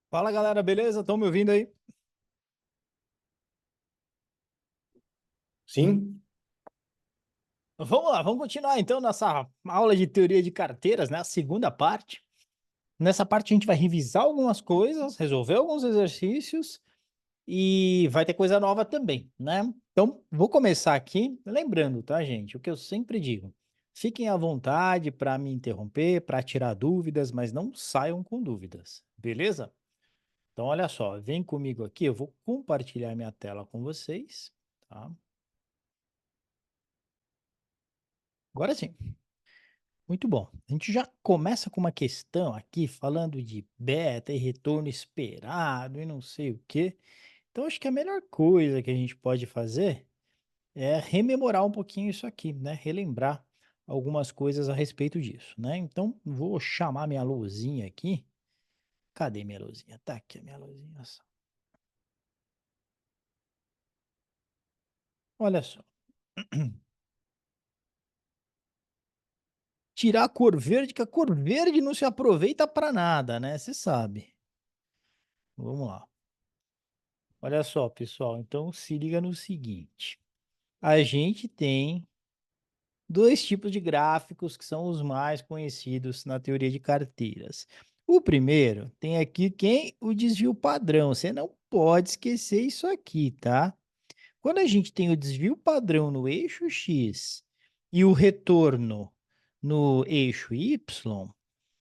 Fala galera, beleza? Estão me ouvindo aí? Sim, Vamos lá, vamos continuar então nossa aula de teoria de carteiras, né? A segunda parte. Nessa parte a gente vai revisar algumas coisas, resolver alguns exercícios e vai ter coisa nova também, né? Então, vou começar aqui lembrando, tá, gente? O que eu sempre digo. Fiquem à vontade para me interromper, para tirar dúvidas, mas não saiam com dúvidas, beleza? Então, olha só, vem comigo aqui, eu vou compartilhar minha tela com vocês, tá? Agora sim. Muito bom. A gente já começa com uma questão aqui falando de beta e retorno esperado e não sei o quê. Então, acho que a melhor coisa que a gente pode fazer é rememorar um pouquinho isso aqui, né? Relembrar algumas coisas a respeito disso, né? Então, vou chamar minha luzinha aqui. Cadê minha luzinha? Tá aqui a minha luzinha. Olha só. Tirar a cor verde, que a cor verde não se aproveita para nada, né? Você sabe. Vamos lá. Olha só, pessoal, então se liga no seguinte: a gente tem dois tipos de gráficos que são os mais conhecidos na teoria de carteiras. O primeiro tem aqui quem? O desvio padrão. Você não pode esquecer isso aqui, tá? Quando a gente tem o desvio padrão no eixo X e o retorno no eixo Y,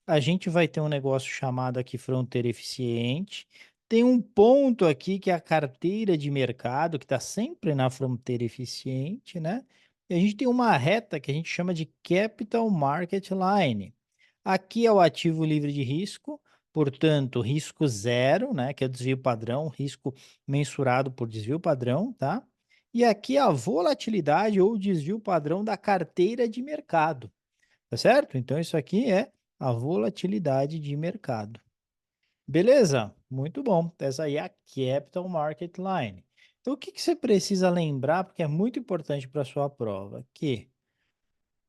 a gente vai ter um negócio chamado aqui fronteira eficiente. Tem um ponto aqui que é a carteira de mercado, que está sempre na fronteira eficiente, né? E a gente tem uma reta que a gente chama de Capital Market Line. Aqui é o ativo livre de risco, portanto, risco zero, né? Que é o desvio padrão, risco mensurado por desvio padrão, tá? E aqui é a volatilidade ou desvio padrão da carteira de mercado. Tá certo? Então, isso aqui é a volatilidade de mercado. Beleza? Muito bom. Essa aí é a Capital Market Line. Então, o que que você precisa lembrar, porque é muito importante para a sua prova, que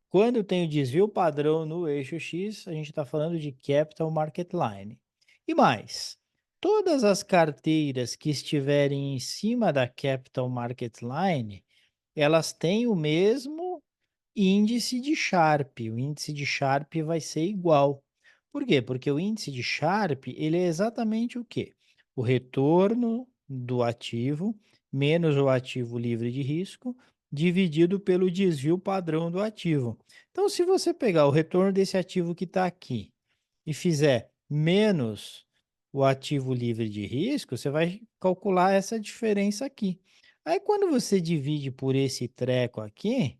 quando tem o desvio padrão no eixo X, a gente está falando de Capital Market Line. E mais, todas as carteiras que estiverem em cima da Capital Market Line, elas têm o mesmo índice de Sharpe. O índice de Sharpe vai ser igual. Por quê? Porque o índice de Sharpe, ele é exatamente o quê? O retorno do ativo menos o ativo livre de risco dividido pelo desvio padrão do ativo. Então, se você pegar o retorno desse ativo que está aqui e fizer menos o ativo livre de risco, você vai calcular essa diferença aqui. Aí, quando você divide por esse treco aqui,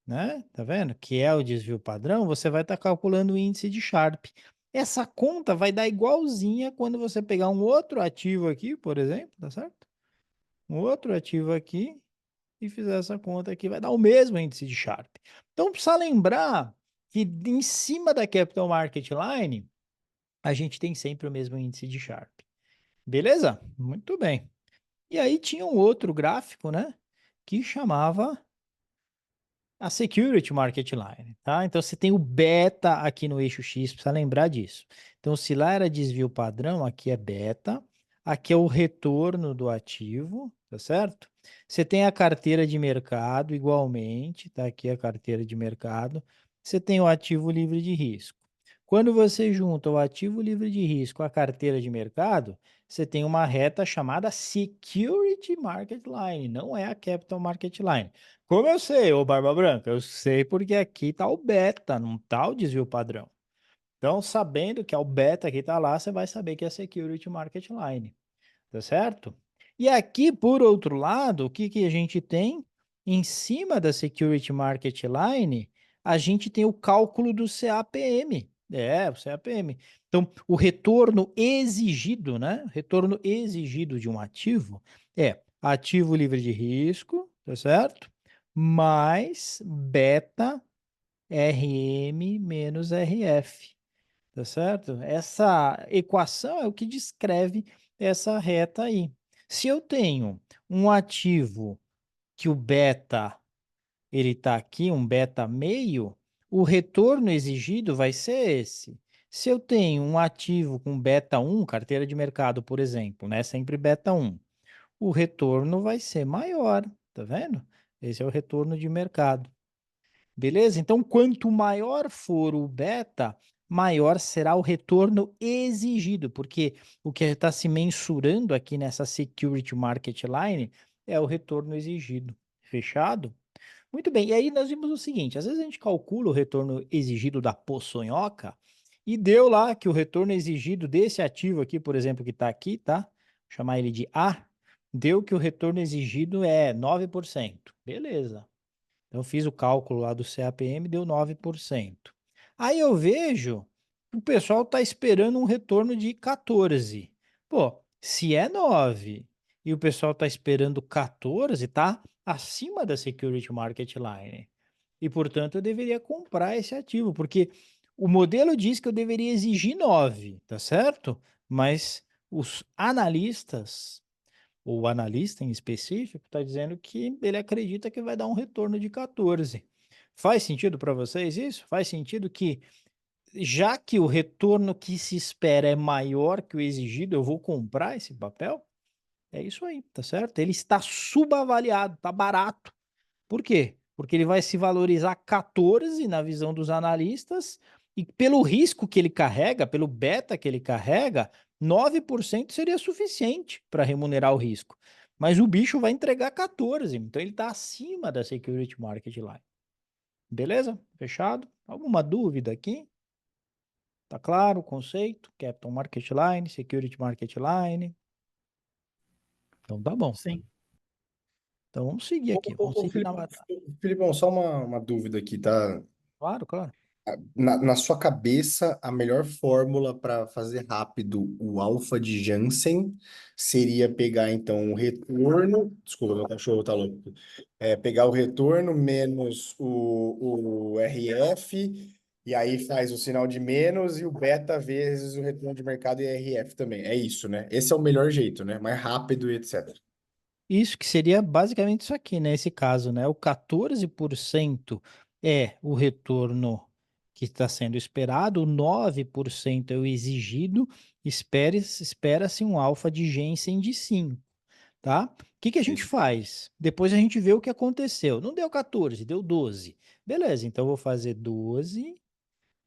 né? Tá vendo? Que é o desvio padrão, você vai estar calculando o índice de Sharpe. Essa conta vai dar igualzinha quando você pegar um outro ativo aqui, por exemplo, tá certo? Um outro ativo aqui e fizer essa conta aqui, vai dar o mesmo índice de Sharpe. Então, precisa lembrar que em cima da Capital Market Line, a gente tem sempre o mesmo índice de Sharpe. Beleza? Muito bem. E aí tinha um outro gráfico, né? Que chamava a Security Market Line, tá? Então você tem o beta aqui no eixo X, precisa lembrar disso. Então, se lá era desvio padrão, aqui é beta, aqui é o retorno do ativo, tá certo? Você tem a carteira de mercado igualmente, tá aqui a carteira de mercado. Você tem o ativo livre de risco. Quando você junta o ativo livre de risco à carteira de mercado, você tem uma reta chamada Security Market Line, não é a Capital Market Line. Como eu sei, ô Barba Branca? Eu sei porque aqui tá o beta, não tá o desvio padrão. Então, sabendo que é o beta que tá lá, você vai saber que é a Security Market Line, tá certo? E aqui, por outro lado, o que que a gente tem? Em cima da Security Market Line, a gente tem o cálculo do CAPM. É, o CAPM. Então, o retorno exigido, né? Retorno exigido de um ativo é ativo livre de risco, tá certo? Mais beta RM menos RF, tá certo? Essa equação é o que descreve essa reta aí. Se eu tenho um ativo que o beta ele está aqui, um beta meio, o retorno exigido vai ser esse. Se eu tenho um ativo com beta 1, carteira de mercado, por exemplo, né? Sempre beta 1, o retorno vai ser maior, tá vendo? Esse é o retorno de mercado. Beleza? Então, quanto maior for o beta, maior será o retorno exigido, porque o que está se mensurando aqui nessa Security Market Line é o retorno exigido. Fechado? Muito bem. E aí nós vimos o seguinte: às vezes a gente calcula o retorno exigido da poçonhoca e deu lá que o retorno exigido desse ativo aqui, por exemplo, que está aqui, tá? Vou chamar ele de A, deu que o retorno exigido é 9%. Beleza. Então, fiz o cálculo lá do CAPM, deu 9%. Aí eu vejo que o pessoal está esperando um retorno de 14. Pô, se é 9 e o pessoal está esperando 14, tá acima da Security Market Line. E, portanto, eu deveria comprar esse ativo, porque o modelo diz que eu deveria exigir 9, tá certo? Mas os analistas o analista em específico está dizendo que ele acredita que vai dar um retorno de 14. Faz sentido para vocês isso? Faz sentido que, já que o retorno que se espera é maior que o exigido, eu vou comprar esse papel? É isso aí, tá certo? Ele está subavaliado, tá barato. Por quê? Porque ele vai se valorizar 14 na visão dos analistas e pelo risco que ele carrega, pelo beta que ele carrega, 9% seria suficiente para remunerar o risco. Mas o bicho vai entregar 14, então ele está acima da Security Market Line. Beleza? Fechado? Alguma dúvida aqui? Tá claro o conceito? Capital Market Line, Security Market Line. Então tá bom. Sim. Então vamos seguir aqui. Vamos seguir na batalha. Filipão, só uma dúvida aqui, tá? Claro, claro. Na sua cabeça, a melhor fórmula para fazer rápido o alfa de Jansen seria pegar, então, o retorno. Desculpa, meu cachorro tá louco. Pegar o retorno menos o RF, e aí faz o sinal de menos e o beta vezes o retorno de mercado e RF também. É isso, né? Esse é o melhor jeito, né? Mais rápido e etc. Isso que seria basicamente isso aqui, nesse caso, né? O 14% é o retorno que está sendo esperado, o 9% é o exigido, espera-se um alfa de Jensen de 5, tá? O que que a É gente isso. faz? Depois a gente vê o que aconteceu. Não deu 14, deu 12. Beleza, então eu vou fazer 12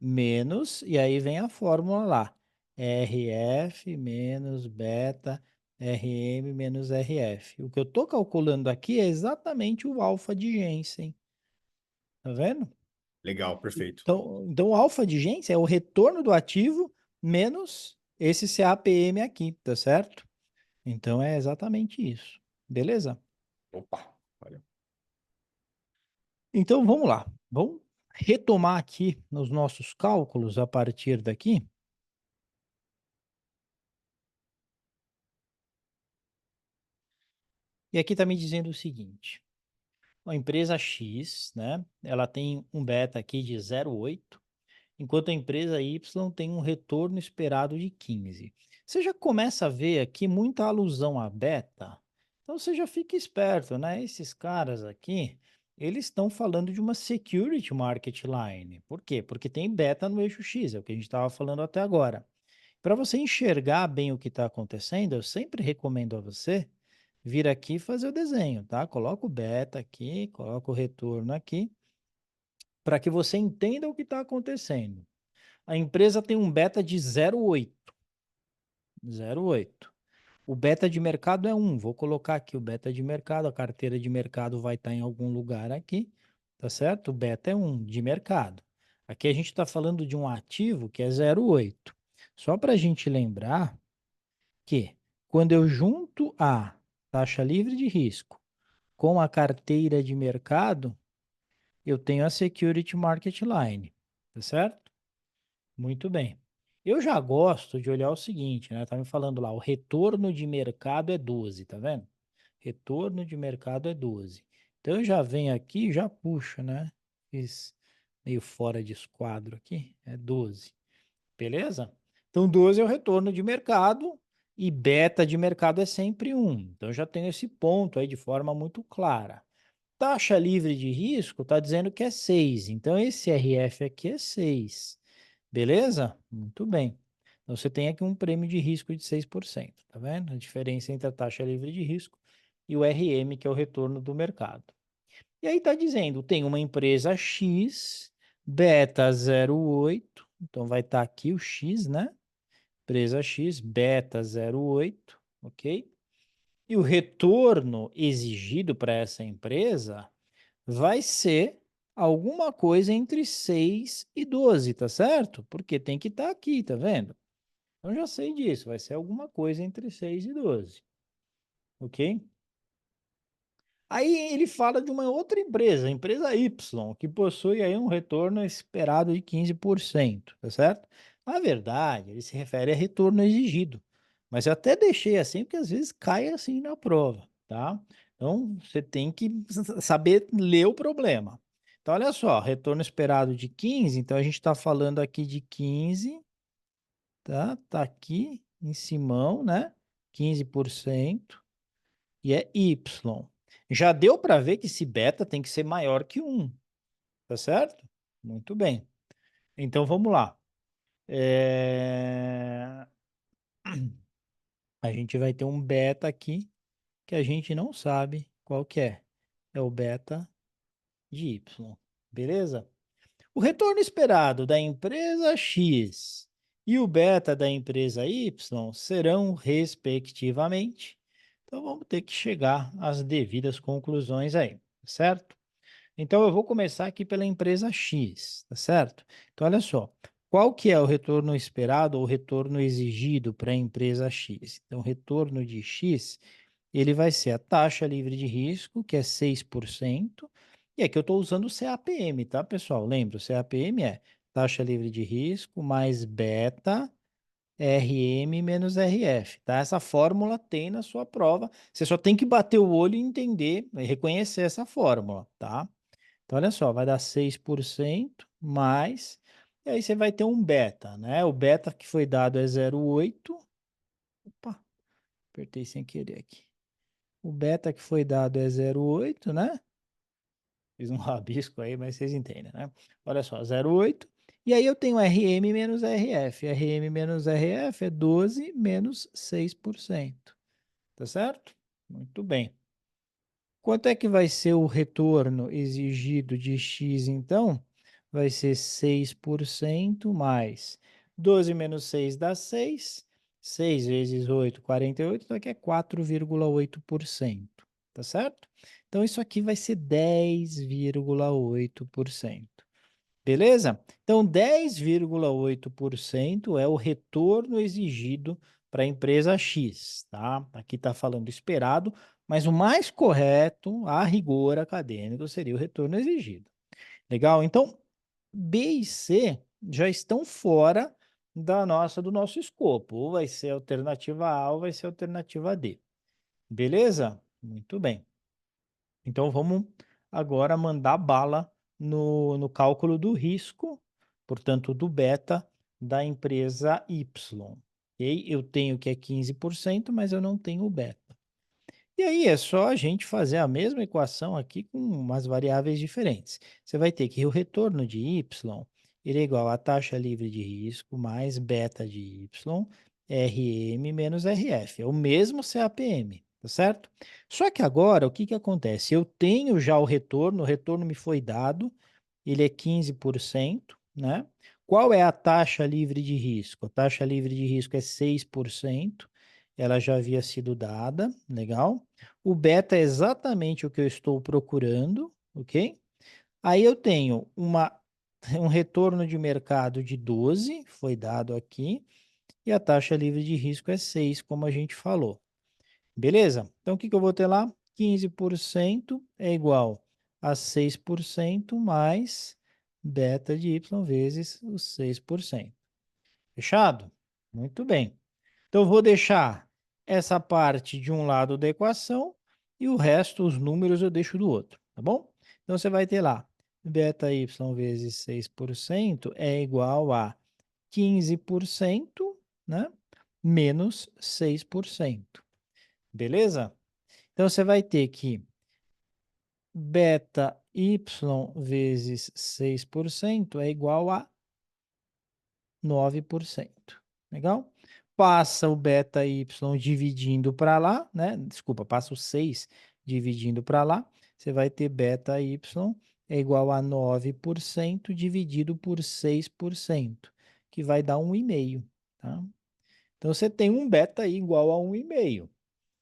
menos, e aí vem a fórmula lá. RF menos beta, RM menos RF. O que eu estou calculando aqui é exatamente o alfa de Jensen. Tá vendo? Legal, perfeito. Então o alfa de Jensen é o retorno do ativo menos esse CAPM aqui, tá certo? Então é exatamente isso. Beleza? Opa, olha. Então vamos lá. Vamos retomar aqui nos nossos cálculos a partir daqui. E aqui está me dizendo o seguinte: a empresa X, né, ela tem um beta aqui de 0,8, enquanto a empresa Y tem um retorno esperado de 15. Você já começa a ver aqui muita alusão a beta, então você já fica esperto, né? Esses caras aqui, eles estão falando de uma security market line. Por quê? Porque tem beta no eixo X, é o que a gente estava falando até agora. Para você enxergar bem o que está acontecendo, eu sempre recomendo a você vir aqui e fazer o desenho, tá? Coloca o beta aqui, coloca o retorno aqui, para que você entenda o que está acontecendo. A empresa tem um beta de 0,8. 0,8. O beta de mercado é 1. Vou colocar aqui o beta de mercado, a carteira de mercado vai estar em algum lugar aqui, tá certo? O beta é 1 de mercado. Aqui a gente está falando de um ativo que é 0,8. Só para a gente lembrar que quando eu junto a taxa livre de risco com a carteira de mercado, eu tenho a Security Market Line, tá certo? Muito bem. Eu já gosto de olhar o seguinte, né? Tá me falando lá, o retorno de mercado é 12, tá vendo? Retorno de mercado é 12. Então eu já venho aqui e já puxo, né? Fiz meio fora de esquadro aqui, é 12. Beleza? Então 12 é o retorno de mercado e beta de mercado é sempre 1. Então eu já tenho esse ponto aí de forma muito clara. Taxa livre de risco está dizendo que é 6. Então esse RF aqui é 6. Beleza? Muito bem. Então, você tem aqui um prêmio de risco de 6%, tá vendo? A diferença entre a taxa livre de risco e o RM, que é o retorno do mercado. E aí está dizendo, tem uma empresa X, beta 0,8, então vai estar aqui o X, né? Empresa X, beta 0,8, ok? E o retorno exigido para essa empresa vai ser alguma coisa entre 6 e 12, tá certo? Porque tem que estar aqui, tá vendo? Então já sei disso, vai ser alguma coisa entre 6 e 12, ok? Aí ele fala de uma outra empresa, a empresa Y, que possui aí um retorno esperado de 15%, tá certo? Na verdade, ele se refere a retorno exigido, mas eu até deixei assim porque às vezes cai assim na prova, tá? Então você tem que saber ler o problema. Então olha só, retorno esperado de 15, então a gente está falando aqui de 15, tá? Tá aqui em cima, né? 15% e é Y. Já deu para ver que esse beta tem que ser maior que 1, tá certo? Muito bem. Então vamos lá. A gente vai ter um beta aqui que a gente não sabe qual que é. É o beta de Y. Beleza? O retorno esperado da empresa X e o beta da empresa Y serão, respectivamente. Então vamos ter que chegar às devidas conclusões aí, certo? Então, eu vou começar aqui pela empresa X, tá certo? Então, olha só, qual que é o retorno esperado ou retorno exigido para a empresa X? Então, o retorno de X, ele vai ser a taxa livre de risco, que é 6%, e aqui eu estou usando o CAPM, tá, pessoal? Lembra, o CAPM é taxa livre de risco mais beta RM menos RF, tá? Essa fórmula tem na sua prova, você só tem que bater o olho e entender, e reconhecer essa fórmula, tá? Então, olha só, vai dar 6% mais, e aí você vai ter um beta, né? O beta que foi dado é 0,8. Opa, apertei sem querer aqui. O beta que foi dado é 0,8, né? Fiz um rabisco aí, mas vocês entendem, né? Olha só, 0,8. E aí eu tenho RM menos RF. RM menos RF é 12 menos 6%. Tá certo? Muito bem. Quanto é que vai ser o retorno exigido de X, então? Vai ser 6% mais 12 menos 6 dá 6. 6 vezes 8, 48, então aqui é 4,8%. Tá certo? Então isso aqui vai ser 10,8%. Beleza? Então 10,8% é o retorno exigido para a empresa X, tá? Aqui está falando esperado, mas o mais correto, a rigor acadêmico, seria o retorno exigido. Legal? Então, B e C já estão fora do nosso escopo. Ou vai ser a alternativa A ou vai ser a alternativa D. Beleza? Muito bem. Então, vamos agora mandar bala no cálculo do risco, portanto, do beta da empresa Y. Ok? Eu tenho que é 15%, mas eu não tenho o beta. E aí é só a gente fazer a mesma equação aqui com umas variáveis diferentes. Você vai ter que o retorno de y ele é igual a taxa livre de risco mais beta de y, RM menos RF. É o mesmo CAPM, tá certo? Só que agora, o que que acontece? Eu tenho já o retorno me foi dado, ele é 15%, né? Qual é a taxa livre de risco? A taxa livre de risco é 6%, ela já havia sido dada, legal? O beta é exatamente o que eu estou procurando, ok? Aí eu tenho um retorno de mercado de 12, foi dado aqui, e a taxa livre de risco é 6, como a gente falou. Beleza? Então, o que que eu vou ter lá? 15% é igual a 6% mais beta de y vezes os 6%. Fechado? Muito bem. Então, eu vou deixar essa parte de um lado da equação e o resto, os números, eu deixo do outro, tá bom? Então, você vai ter lá, beta y vezes 6% é igual a 15%, né? Menos 6%. Beleza? Então, você vai ter que beta y vezes 6% é igual a 9%. Legal? Passa o beta y dividindo para lá, né? Desculpa, passa o 6 dividindo para lá. Você vai ter beta y é igual a 9% dividido por 6%, que vai dar 1,5, tá? Então, você tem um beta aí igual a 1,5.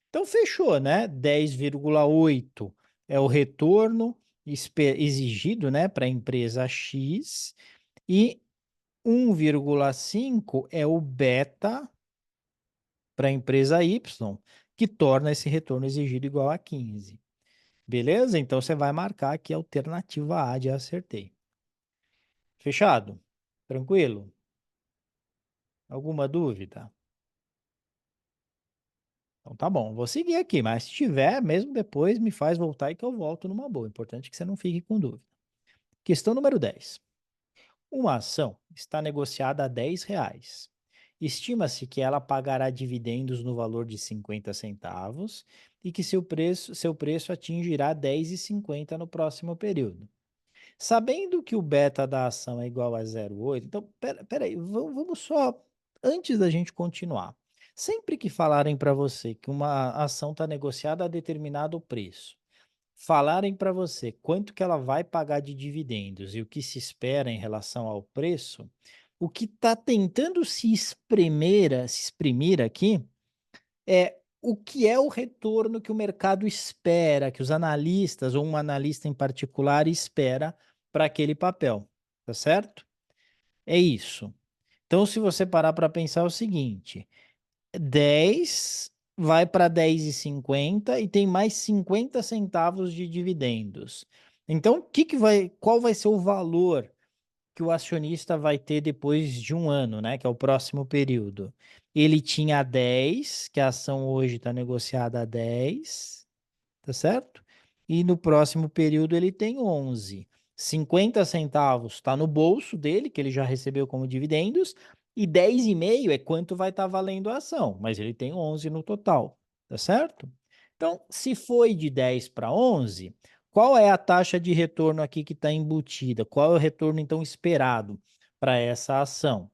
Então, fechou, né? 10,8 é o retorno exigido, né, para a empresa X e 1,5 é o beta para a empresa Y, que torna esse retorno exigido igual a 15. Beleza? Então, você vai marcar aqui a alternativa A de acertei. Fechado? Tranquilo? Alguma dúvida? Então tá bom, vou seguir aqui, mas se tiver, mesmo depois, me faz voltar e que eu volto numa boa. Importante que você não fique com dúvida. Questão número 10. Uma ação está negociada a R$ 10. Estima-se que ela pagará dividendos no valor de 50 centavos e que seu preço atingirá 10,50 no próximo período. Sabendo que o beta da ação é igual a 0,8, então, peraí, vamos só, antes da gente continuar. Sempre que falarem para você que uma ação está negociada a determinado preço, falarem para você quanto que ela vai pagar de dividendos e o que se espera em relação ao preço, o que está tentando se exprimir aqui é o que é o retorno que o mercado espera, que os analistas, ou um analista em particular, espera para aquele papel, tá certo? É isso. Então, se você parar para pensar o seguinte, 10 vai para 10,50 e tem mais 50 centavos de dividendos. Então, qual vai ser o valor que o acionista vai ter depois de um ano, né? Que é o próximo período. Ele tinha 10, que a ação hoje está negociada a 10, tá certo? E no próximo período ele tem 11. 50 centavos está no bolso dele, que ele já recebeu como dividendos, e 10,5 é quanto vai estar valendo a ação, mas ele tem 11 no total, tá certo? Então, se foi de 10 para 11, qual é a taxa de retorno aqui que está embutida? Qual é o retorno, então, esperado para essa ação?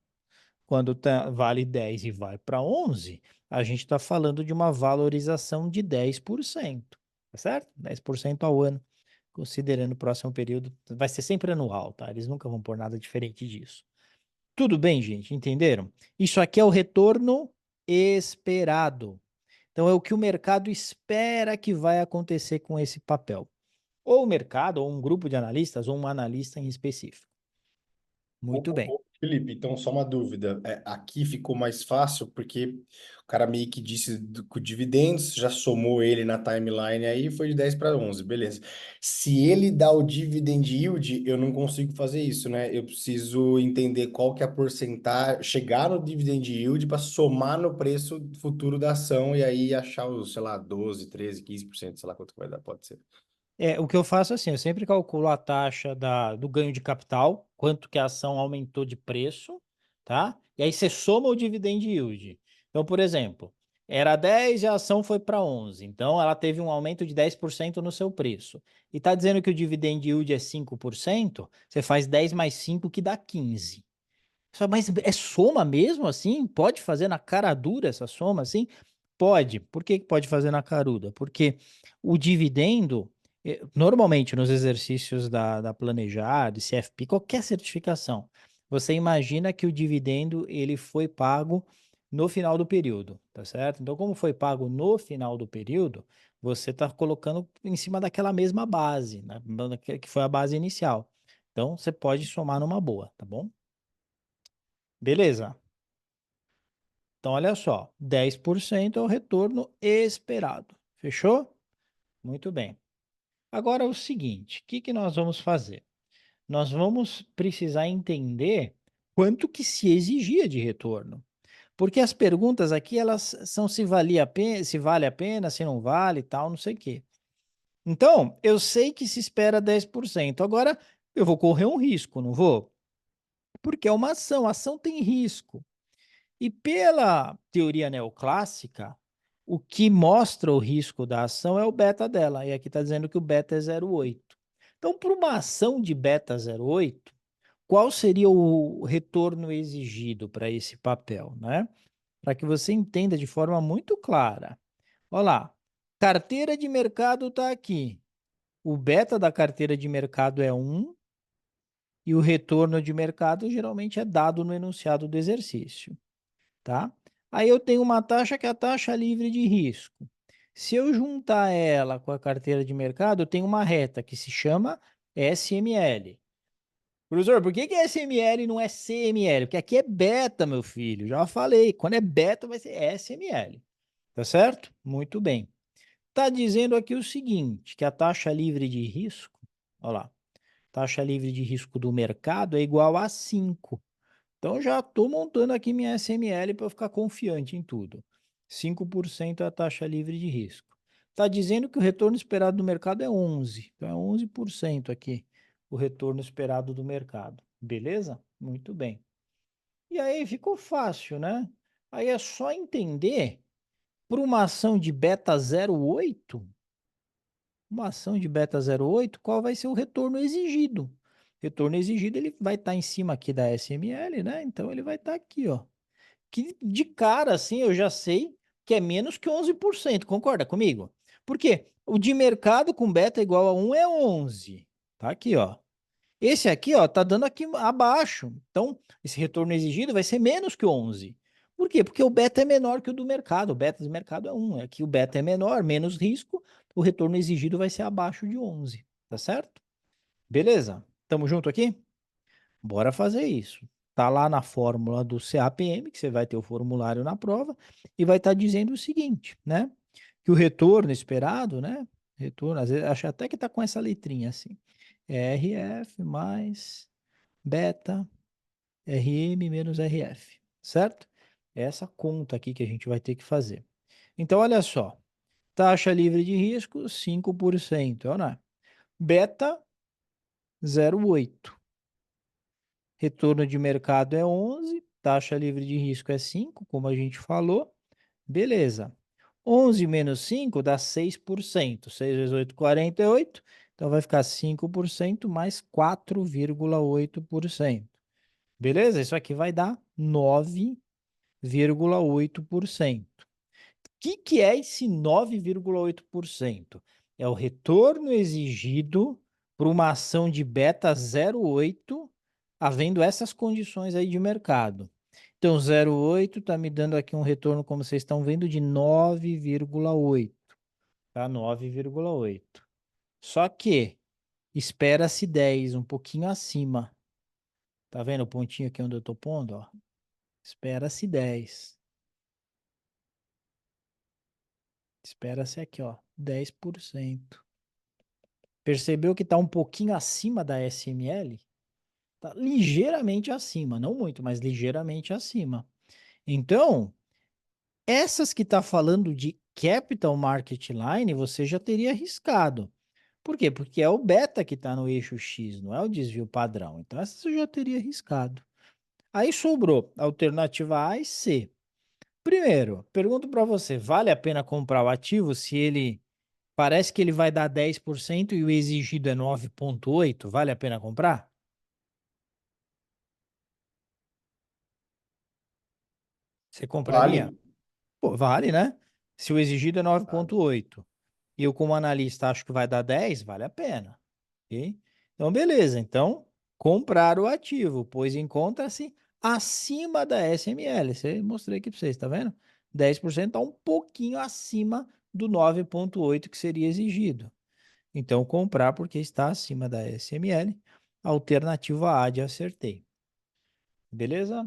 Quando vale 10 e vai para 11, a gente está falando de uma valorização de 10%, tá certo? 10% ao ano, considerando o próximo período. Vai ser sempre anual, tá? Eles nunca vão pôr nada diferente disso. Tudo bem, gente? Entenderam? Isso aqui é o retorno esperado. Então, é o que o mercado espera que vai acontecer com esse papel. Ou o mercado, ou um grupo de analistas, ou um analista em específico. Muito bem. Felipe, então só uma dúvida. Aqui ficou mais fácil porque o cara meio que disse com dividendos, já somou ele na timeline aí, foi de 10 para 11, beleza. Se ele dá o dividend yield, eu não consigo fazer isso, né? Eu preciso entender qual que é a porcentagem, chegar no dividend yield para somar no preço futuro da ação e aí achar os, sei lá, 12, 13, 15%, sei lá quanto vai dar, pode ser. O que eu faço assim, eu sempre calculo a taxa do ganho de capital, quanto que a ação aumentou de preço, tá? E aí você soma o dividend yield. Então, por exemplo, era 10 e a ação foi para 11. Então, ela teve um aumento de 10% no seu preço. E está dizendo que o dividend yield é 5%, você faz 10 mais 5 que dá 15. Mas é soma mesmo assim? Pode fazer na cara dura essa soma assim? Pode. Por que que pode fazer na caruda? Porque o dividendo, normalmente nos exercícios da Planejar, de CFP, qualquer certificação, você imagina que o dividendo ele foi pago no final do período, tá certo? Então, como foi pago no final do período, você está colocando em cima daquela mesma base, né? Que foi a base inicial. Então, você pode somar numa boa, tá bom? Beleza. Então, olha só, 10% é o retorno esperado. Fechou? Muito bem. Agora é o seguinte, o que que nós vamos fazer? Nós vamos precisar entender quanto que se exigia de retorno. Porque as perguntas aqui, elas são se valia a pena, se vale a pena, se não vale e tal, não sei o quê. Então, eu sei que se espera 10%. Agora, eu vou correr um risco, não vou? Porque é uma ação, a ação tem risco. E pela teoria neoclássica, o que mostra o risco da ação é o beta dela. E aqui está dizendo que o beta é 0,8. Então, para uma ação de beta 0,8, qual seria o retorno exigido para esse papel, né? Para que você entenda de forma muito clara. Olha lá, carteira de mercado está aqui. O beta da carteira de mercado é 1 e o retorno de mercado geralmente é dado no enunciado do exercício, tá? Aí eu tenho uma taxa que é a taxa livre de risco. Se eu juntar ela com a carteira de mercado, eu tenho uma reta que se chama SML. Professor, por que que é SML e não é CML? Porque aqui é beta, meu filho. Já falei. Quando é beta, vai ser SML. Tá certo? Muito bem. Tá dizendo aqui o seguinte, que a taxa livre de risco, olha lá, taxa livre de risco do mercado é igual a 5. Então, já estou montando aqui minha SML para ficar confiante em tudo. 5% é a taxa livre de risco. Está dizendo que o retorno esperado do mercado é 11. Então, é 11% aqui o retorno esperado do mercado. Beleza? Muito bem. E aí ficou fácil, né? Aí é só entender, para uma ação de beta 0,8, uma ação de beta 0,8, qual vai ser o retorno exigido? Retorno exigido, ele vai estar em cima aqui da SML, né? Então, ele vai estar aqui, ó. Que de cara, assim, eu já sei que é menos que 11%, concorda comigo? Por quê? O de mercado com beta igual a 1 é 11. Tá aqui, ó. Esse aqui, ó, tá dando aqui abaixo. Então, esse retorno exigido vai ser menos que 11. Por quê? Porque o beta é menor que o do mercado. O beta do mercado é 1. Aqui o beta é menor, menos risco. O retorno exigido vai ser abaixo de 11. Tá certo? Beleza? Tamo junto aqui? Bora fazer isso. Tá lá na fórmula do CAPM, que você vai ter o formulário na prova, e vai estar dizendo o seguinte, né? Que o retorno esperado, né? Retorno, às vezes, acho até que tá com essa letrinha assim. É RF mais beta RM menos RF, certo? É essa conta aqui que a gente vai ter que fazer. Então, olha só. Taxa livre de risco, 5%. Olha lá. Beta, 0,8. Retorno de mercado é 11, taxa livre de risco é 5, como a gente falou. Beleza. 11 menos 5 dá 6%. 6 vezes 8, 48. Então vai ficar 5% mais 4,8%. Beleza? Isso aqui vai dar 9,8%. Que é esse 9,8%? É o retorno exigido por uma ação de beta 0,8, havendo essas condições aí de mercado. Então, 0,8 está me dando aqui um retorno, como vocês estão vendo, de 9,8. Tá? 9,8. Só que espera-se 10, um pouquinho acima. Tá vendo o pontinho aqui onde eu estou pondo? Ó? Espera-se 10. Espera-se aqui, ó, 10%. Percebeu que está um pouquinho acima da SML? Está ligeiramente acima, não muito, mas ligeiramente acima. Então, essas que está falando de Capital Market Line, você já teria arriscado. Por quê? Porque é o beta que está no eixo X, não é o desvio padrão. Então, essas eu já teria arriscado. Aí sobrou a alternativa A e C. Primeiro, pergunto para você, vale a pena comprar o ativo se ele parece que ele vai dar 10% e o exigido é 9,8%? Vale a pena comprar? Você compraria? Vale. Pô, vale, né? Se o exigido é Vale. 9,8 e eu, como analista, acho que vai dar 10, vale a pena. Ok? Então, beleza. Então, comprar o ativo, pois encontra-se acima da SML. Você mostrei aqui para vocês, tá vendo? 10% está um pouquinho acima do 9,8 que seria exigido. Então, comprar porque está acima da SML. Alternativa A de acertei. Beleza?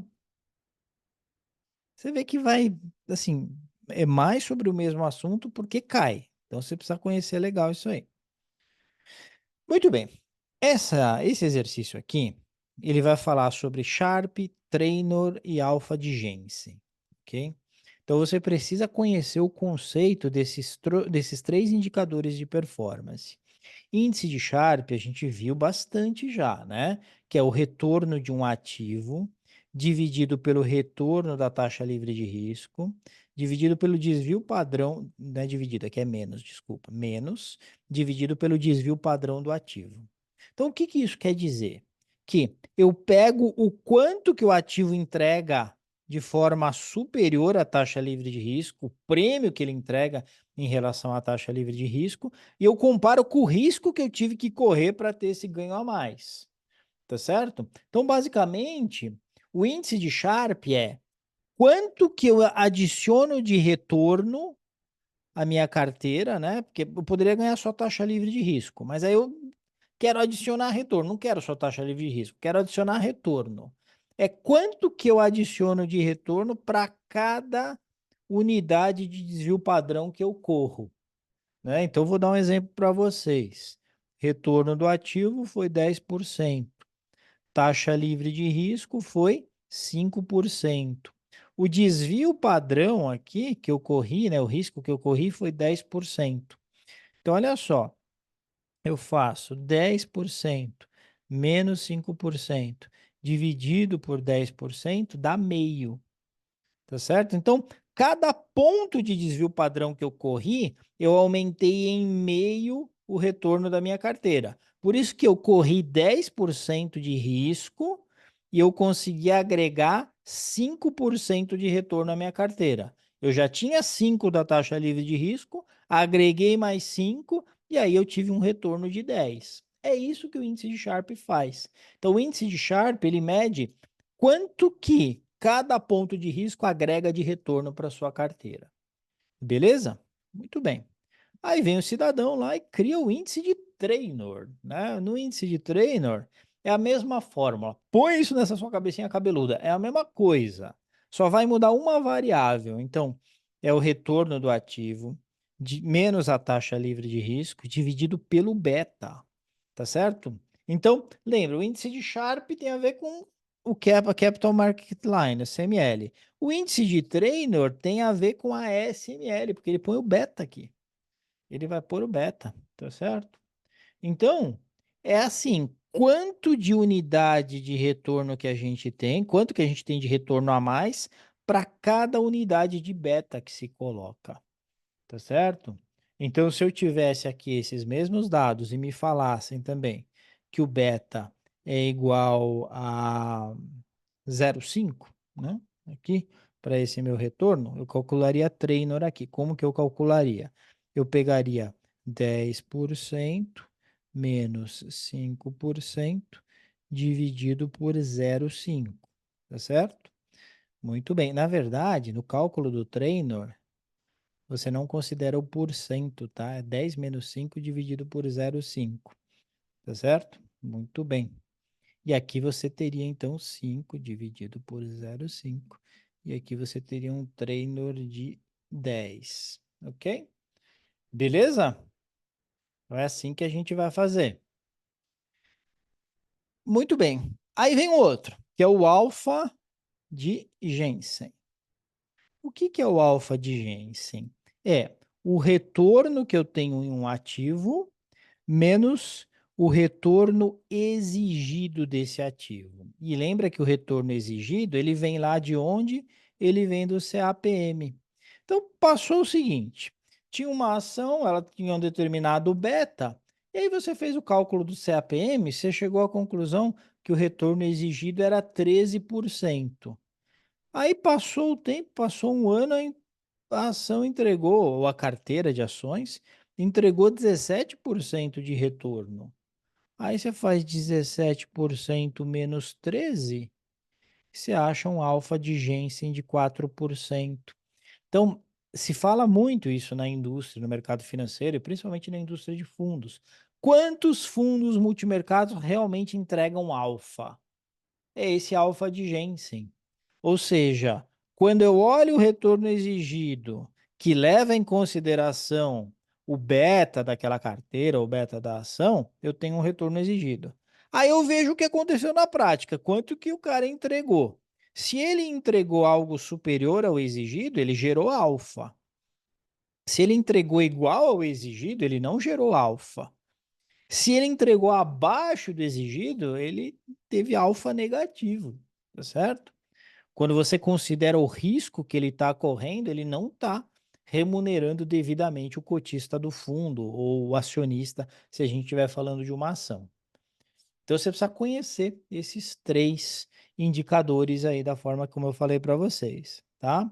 Você vê que vai, assim, é mais sobre o mesmo assunto porque cai. Então, você precisa conhecer legal isso aí. Muito bem. Esse exercício aqui, ele vai falar sobre Sharp, Trainor e Alpha de Jensen, ok? Então, você precisa conhecer o conceito desses três indicadores de performance. Índice de Sharpe a gente viu bastante já, né? Que é o retorno de um ativo dividido pelo retorno da taxa livre de risco, dividido pelo desvio padrão, não é dividido, aqui é menos, desculpa, menos, dividido pelo desvio padrão do ativo. Então, o que que isso quer dizer? que eu pego o quanto que o ativo entrega de forma superior à taxa livre de risco, o prêmio que ele entrega em relação à taxa livre de risco, e eu comparo com o risco que eu tive que correr para ter esse ganho a mais. Tá certo? Então, basicamente, o índice de Sharpe é quanto que eu adiciono de retorno à minha carteira, né? Porque eu poderia ganhar só taxa livre de risco, mas aí eu quero adicionar retorno, não quero só taxa livre de risco, quero adicionar retorno. É quanto que eu adiciono de retorno para cada unidade de desvio padrão que eu corro, né? Então, eu vou dar um exemplo para vocês. Retorno do ativo foi 10%. Taxa livre de risco foi 5%. O desvio padrão aqui que eu corri, né, o risco que eu corri foi 10%. Então, olha só, eu faço 10% menos 5% dividido por 10% dá meio. Tá certo? Então, cada ponto de desvio padrão que eu corri, eu aumentei em meio o retorno da minha carteira. Por isso que eu corri 10% de risco e eu consegui agregar 5% de retorno à minha carteira. Eu já tinha 5 da taxa livre de risco, agreguei mais 5 e aí eu tive um retorno de 10. É isso que o índice de Sharpe faz. Então, o índice de Sharpe, ele mede quanto que cada ponto de risco agrega de retorno para sua carteira. Beleza? Muito bem. Aí vem o cidadão lá e cria o índice de Traynor, né? No índice de Traynor é a mesma fórmula. Põe isso nessa sua cabecinha cabeluda, é a mesma coisa. Só vai mudar uma variável. Então, é o retorno do ativo menos a taxa livre de risco dividido pelo beta, tá certo? Então, lembra, o índice de Sharpe tem a ver com a Capital Market Line, a CML. O índice de Traynor tem a ver com a SML, porque ele põe o beta aqui. Ele vai pôr o beta, tá certo? Então, é assim, quanto de unidade de retorno que a gente tem, quanto que a gente tem de retorno a mais para cada unidade de beta que se coloca, tá certo? Então, se eu tivesse aqui esses mesmos dados e me falassem também que o beta é igual a 0,5, né? Aqui, para esse meu retorno, eu calcularia Traynor aqui. Como que eu calcularia? Eu pegaria 10% menos 5% dividido por 0,5, tá certo? Muito bem. Na verdade, no cálculo do Traynor, você não considera o porcento, tá? É 10 menos 5 dividido por 0,5, tá certo? Muito bem. E aqui você teria, então, 5 dividido por 0,5. E aqui você teria um Traynor de 10, ok? Beleza? Então é assim que a gente vai fazer. Muito bem. Aí vem o outro, que é o alfa de Jensen. O que que é o alfa de Jensen? É o retorno que eu tenho em um ativo menos o retorno exigido desse ativo. E lembra que o retorno exigido, ele vem lá de onde? Ele vem do CAPM. Então, passou o seguinte, tinha uma ação, ela tinha um determinado beta, e aí você fez o cálculo do CAPM, você chegou à conclusão que o retorno exigido era 13%. Aí passou o tempo, passou um ano, a ação entregou, ou a carteira de ações, entregou 17% de retorno. Aí você faz 17% menos 13, você acha um alfa de Jensen de 4%. Então, se fala muito isso na indústria, no mercado financeiro, e principalmente na indústria de fundos. Quantos fundos multimercados realmente entregam alfa? É esse alfa de Jensen. Ou seja, quando eu olho o retorno exigido, que leva em consideração o beta daquela carteira, ou beta da ação, eu tenho um retorno exigido. Aí eu vejo o que aconteceu na prática, quanto que o cara entregou. Se ele entregou algo superior ao exigido, ele gerou alfa. Se ele entregou igual ao exigido, ele não gerou alfa. Se ele entregou abaixo do exigido, ele teve alfa negativo, tá certo? Quando você considera o risco que ele está correndo, ele não está remunerando devidamente o cotista do fundo ou o acionista, se a gente estiver falando de uma ação. Então você precisa conhecer esses três indicadores aí da forma como eu falei para vocês, tá?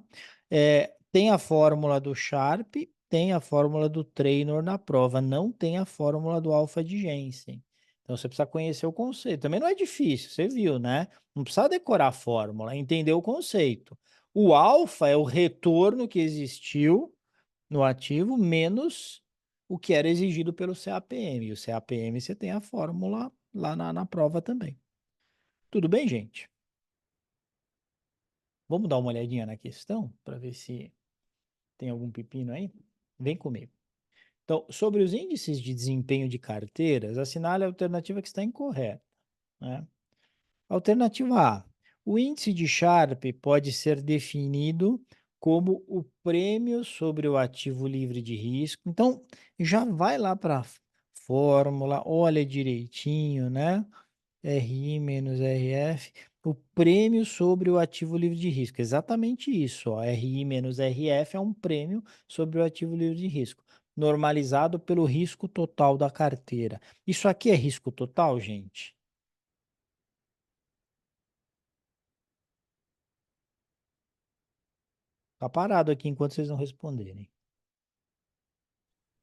Tem a fórmula do Sharp, tem a fórmula do Trainor na prova, não tem a fórmula do alfa de Jensen. Então você precisa conhecer o conceito. Também não é difícil, você viu, né? Não precisa decorar a fórmula, é entender o conceito. O alfa é o retorno que existiu no ativo menos o que era exigido pelo CAPM. E o CAPM você tem a fórmula lá na prova também. Tudo bem, gente? Vamos dar uma olhadinha na questão para ver se tem algum pepino aí? Vem comigo. Então, sobre os índices de desempenho de carteiras, assinale a alternativa que está incorreta, né? Alternativa A. O índice de Sharpe pode ser definido como o prêmio sobre o ativo livre de risco. Então, já vai lá para a fórmula, olha direitinho, né? RI menos RF, o prêmio sobre o ativo livre de risco. Exatamente isso, ó. RI menos RF é um prêmio sobre o ativo livre de risco, normalizado pelo risco total da carteira. Isso aqui é risco total, gente? Tá parado aqui enquanto vocês não responderem.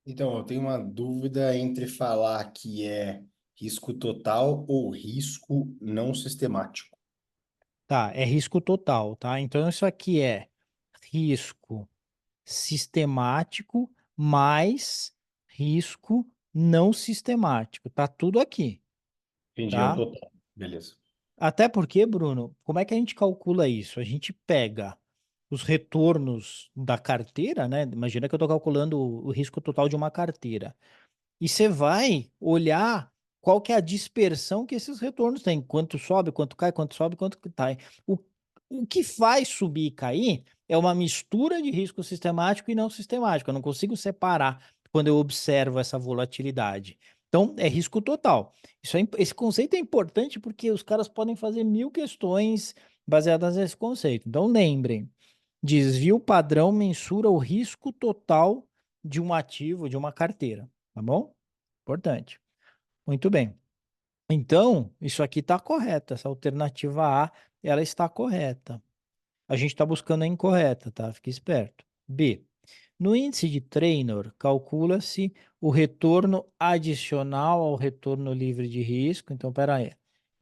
Então, eu tenho uma dúvida entre falar que é risco total ou risco não sistemático. Tá, é risco total, tá? Então isso aqui é risco sistemático mais risco não sistemático. Tá tudo aqui, Entendi, é o tá? total. Beleza. Até porque, Bruno, como é que a gente calcula isso? A gente pega os retornos da carteira, né? Imagina que eu estou calculando o risco total de uma carteira. E você vai olhar qual que é a dispersão que esses retornos têm. Quanto sobe, quanto cai, quanto sobe, quanto cai. O, o que faz subir e cair é uma mistura de risco sistemático e não sistemático. Eu não consigo separar quando eu observo essa volatilidade. Então, é risco total. Esse conceito é importante porque os caras podem fazer 1000 questões baseadas nesse conceito. Então, lembrem, desvio padrão mensura o risco total de um ativo, de uma carteira. Tá bom? Importante. Muito bem. Então, isso aqui está correto. Essa alternativa A, ela está correta. A gente está buscando a incorreta, tá? Fique esperto. B. No índice de Traynor, calcula-se o retorno adicional ao retorno livre de risco. Então, espera aí.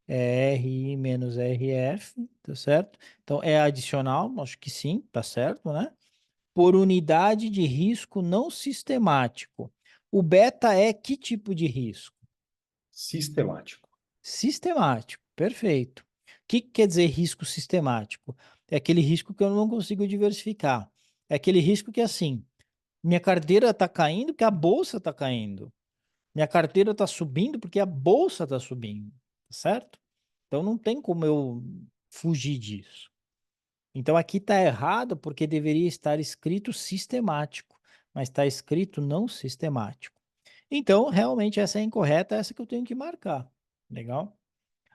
É RI menos RF, tá certo? Então, é adicional, acho que sim, tá certo, né? Por unidade de risco não sistemático. O beta é que tipo de risco? Sistemático. Sistemático, perfeito. O que quer dizer risco sistemático? É aquele risco que eu não consigo diversificar. É aquele risco que, assim, minha carteira está caindo porque a bolsa está caindo. Minha carteira está subindo porque a bolsa está subindo, certo? Então não tem como eu fugir disso. Então aqui está errado porque deveria estar escrito sistemático, mas está escrito não sistemático. Então, realmente, essa é incorreta, essa que eu tenho que marcar. Legal?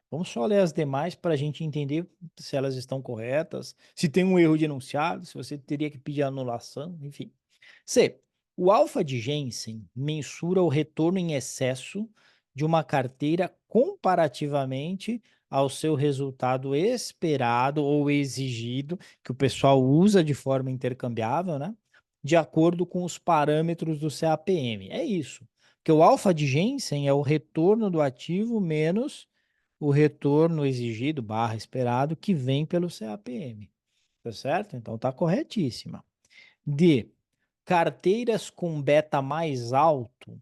Vamos só ler as demais para a gente entender se elas estão corretas, se tem um erro de enunciado, se você teria que pedir anulação, enfim. C. O alfa de Jensen mensura o retorno em excesso de uma carteira comparativamente ao seu resultado esperado ou exigido, que o pessoal usa de forma intercambiável, né? De acordo com os parâmetros do CAPM. É isso. Porque o alfa de Jensen é o retorno do ativo menos o retorno exigido barra esperado que vem pelo CAPM. Tá certo? Então tá corretíssima. D. Carteiras com beta mais alto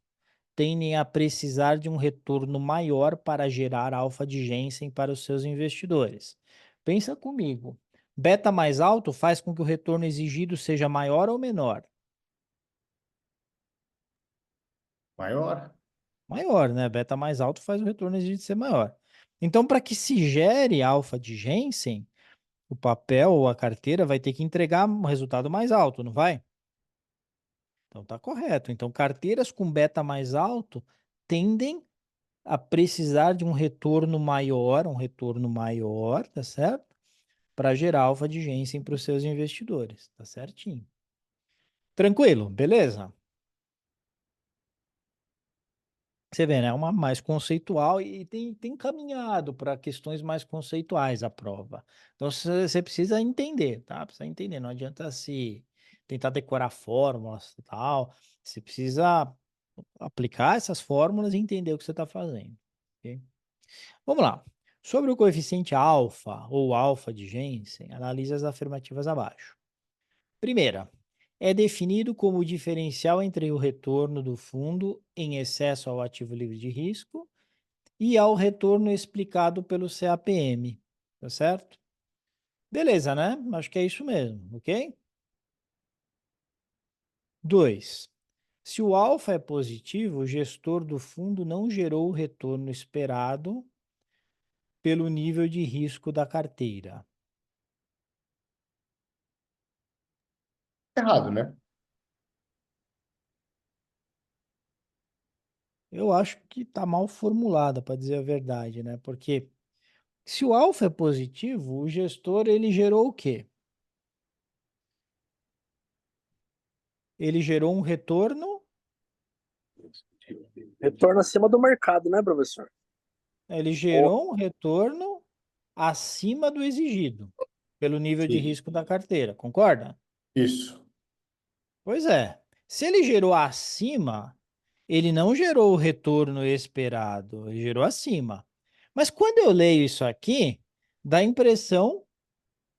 tendem a precisar de um retorno maior para gerar alfa de Jensen para os seus investidores. Pensa comigo. Beta mais alto faz com que o retorno exigido seja maior ou menor? Maior? Maior, né? Beta mais alto faz o retorno exigido ser maior. Então, para que se gere alfa de Jensen, o papel ou a carteira vai ter que entregar um resultado mais alto, não vai? Então tá correto. Então, carteiras com beta mais alto tendem a precisar de um retorno maior, tá certo? Para gerar alfa de Jensen para os seus investidores, tá certinho. Tranquilo, beleza? Você vê, né? É uma mais conceitual e tem caminhado para questões mais conceituais a prova. Então, você precisa entender, tá? Precisa entender, não adianta se tentar decorar fórmulas e tal. Você precisa aplicar essas fórmulas e entender o que você está fazendo, ok? Vamos lá. Sobre o coeficiente alfa ou alfa de Jensen, analise as afirmativas abaixo. Primeira, é definido como o diferencial entre o retorno do fundo em excesso ao ativo livre de risco e ao retorno explicado pelo CAPM, tá certo? Beleza, né? Acho que é isso mesmo, ok? 2. Se o alfa é positivo, o gestor do fundo não gerou o retorno esperado pelo nível de risco da carteira. Errado, né? Eu acho que está mal formulada, para dizer a verdade, né? Porque se o alfa é positivo, o gestor ele gerou o quê? Ele gerou um retorno, Retorno acima do mercado, né, professor? ele Ou gerou um retorno acima do exigido pelo nível de Sim. risco da carteira, concorda? Isso. Pois é. Se ele gerou acima, ele não gerou o retorno esperado, ele gerou acima. Mas quando eu leio isso aqui, dá a impressão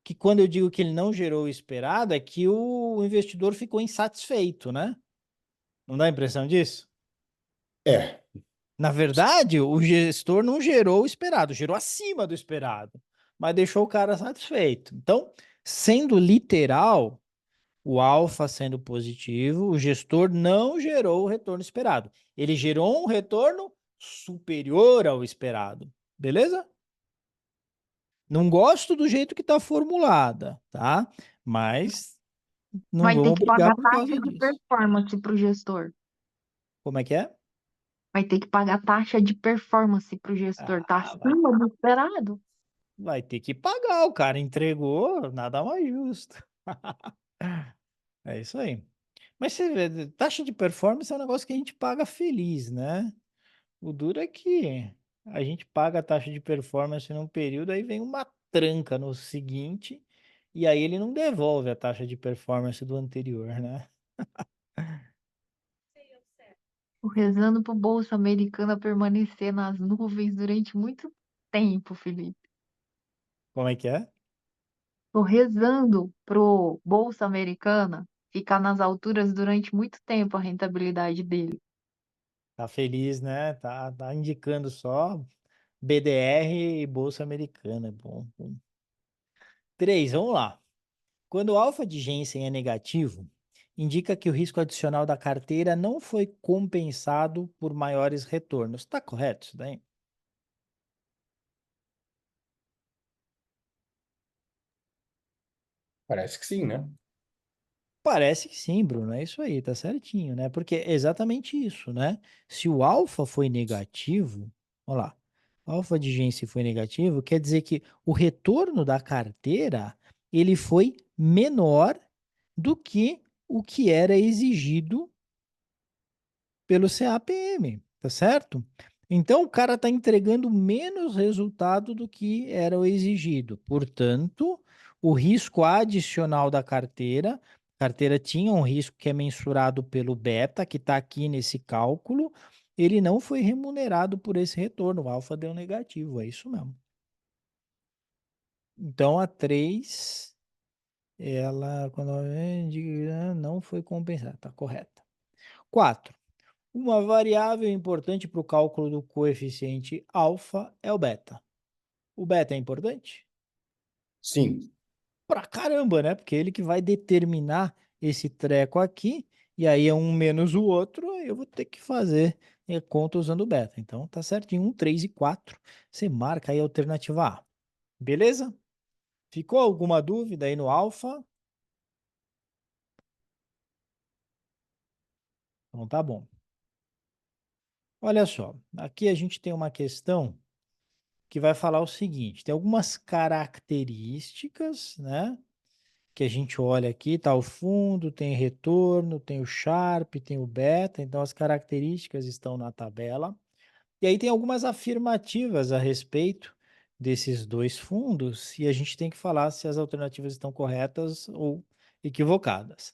que quando eu digo que ele não gerou o esperado, é que o investidor ficou insatisfeito, né? Não dá a impressão disso? É. Na verdade, o gestor não gerou o esperado, gerou acima do esperado, mas deixou o cara satisfeito. Então, sendo literal, o alfa sendo positivo, o gestor não gerou o retorno esperado. Ele gerou um retorno superior ao esperado. Beleza? Não gosto do jeito que está formulada, tá? Mas não Vai ter vamos que brigar pagar por taxa causa de disso. performance para o gestor. Como é que é? Vai ter que pagar taxa de performance para o gestor. Tá Ah, vai, acima do esperado. vai ter que pagar. O cara entregou, nada mais justo. É isso aí. Mas você vê, taxa de performance é um negócio que a gente paga feliz, né? O duro é que a gente paga a taxa de performance num período, aí vem uma tranca no seguinte, e aí ele não devolve a taxa de performance do anterior, né? Tô rezando pro Bolsa Americana permanecer nas nuvens durante muito tempo, Felipe. Como é que é? Tô rezando pro Bolsa Americana ficar nas alturas durante muito tempo a rentabilidade dele. Tá feliz, né? Tá indicando só BDR e Bolsa Americana. Bom, bom. 3, vamos lá. Quando o alfa de Jensen é negativo, indica que o risco adicional da carteira não foi compensado por maiores retornos. Está correto isso daí? Parece que sim, né? Parece que sim, Bruno. É isso aí, tá certinho, né? Porque é exatamente isso, né? Se o alfa foi negativo, olha lá, alfa de Jensen foi negativo, quer dizer que o retorno da carteira ele foi menor do que era exigido pelo CAPM, tá certo? Então o cara está entregando menos resultado do que era o exigido. Portanto, o risco adicional da carteira tinha um risco que é mensurado pelo beta, que está aqui nesse cálculo, ele não foi remunerado por esse retorno. O alfa deu negativo, é isso mesmo. Então a 3, ela, quando ela não foi compensada, tá correta. 4. Uma variável importante para o cálculo do coeficiente alfa é o beta. O beta é importante? Sim. Pra caramba, né? Porque é ele que vai determinar esse treco aqui, e aí é um menos o outro, eu vou ter que fazer conta usando o beta. Então tá certinho, 1, 3 e 4. Você marca aí a alternativa A. Beleza? Ficou alguma dúvida aí no alfa? Então tá bom. Olha só, aqui a gente tem uma questão que vai falar o seguinte: tem algumas características, né? Que a gente olha aqui, tá o fundo, tem retorno, tem o Sharpe, tem o beta, então as características estão na tabela. E aí tem algumas afirmativas a respeito desses dois fundos e a gente tem que falar se as alternativas estão corretas ou equivocadas.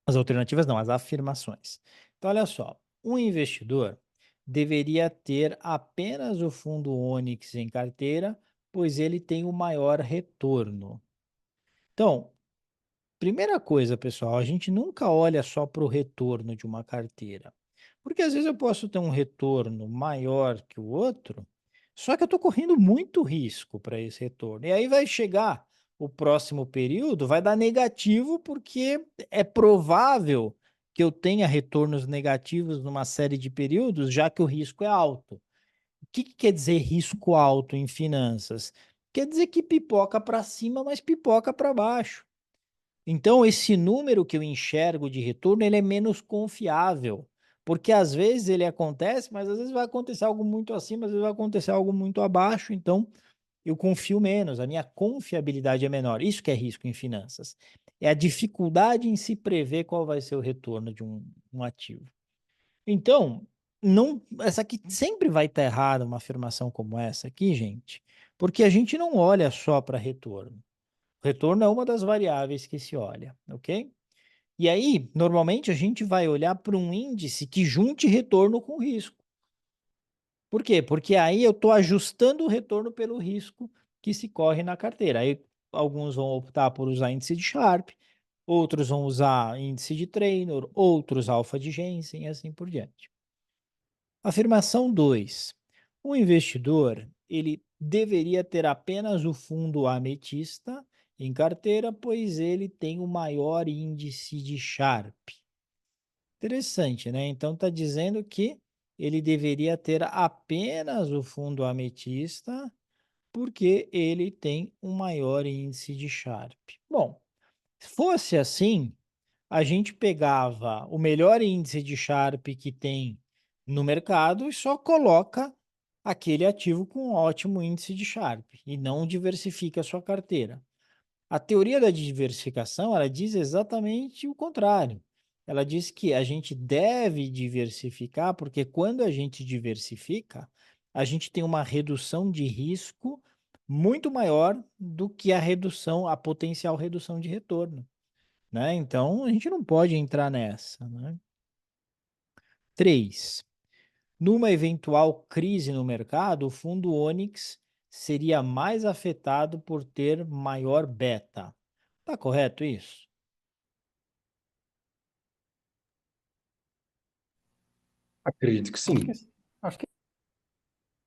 As alternativas não, as afirmações. Então, olha só, um investidor deveria ter apenas o fundo Onyx em carteira, pois ele tem o maior retorno. Então, primeira coisa, pessoal, a gente nunca olha só para o retorno de uma carteira. Porque às vezes eu posso ter um retorno maior que o outro, só que eu estou correndo muito risco para esse retorno. E aí vai chegar o próximo período, vai dar negativo, porque é provável que eu tenha retornos negativos numa série de períodos, já que o risco é alto. O que quer dizer risco alto em finanças? Quer dizer que pipoca para cima, mas pipoca para baixo. Então, esse número que eu enxergo de retorno, ele é menos confiável, porque às vezes ele acontece, mas às vezes vai acontecer algo muito acima, às vezes vai acontecer algo muito abaixo, então eu confio menos, a minha confiabilidade é menor. Isso que é risco em finanças. É a dificuldade em se prever qual vai ser o retorno de um ativo. Então, não, essa aqui sempre vai estar errada, uma afirmação como essa aqui, gente, porque a gente não olha só para retorno. Retorno é uma das variáveis que se olha, ok? E aí, normalmente, a gente vai olhar para um índice que junte retorno com risco. Por quê? Porque aí eu estou ajustando o retorno pelo risco que se corre na carteira. Aí alguns vão optar por usar índice de Sharpe, outros vão usar índice de Treynor, outros alfa de Jensen e assim por diante. Afirmação 2. O investidor, ele deveria ter apenas o fundo ametista em carteira, pois ele tem o maior índice de Sharpe. Interessante, né? Então está dizendo que ele deveria ter apenas o fundo ametista, porque ele tem um maior índice de Sharpe. Bom, se fosse assim, a gente pegava o melhor índice de Sharpe que tem no mercado e só coloca aquele ativo com um ótimo índice de Sharpe e não diversifica a sua carteira. A teoria da diversificação, ela diz exatamente o contrário. Ela diz que a gente deve diversificar porque quando a gente diversifica, a gente tem uma redução de risco muito maior do que a potencial redução de retorno, né? Então, a gente não pode entrar nessa, né? 3. Numa eventual crise no mercado, o fundo Onyx seria mais afetado por ter maior beta. Tá correto isso? Acredito que sim. Acho que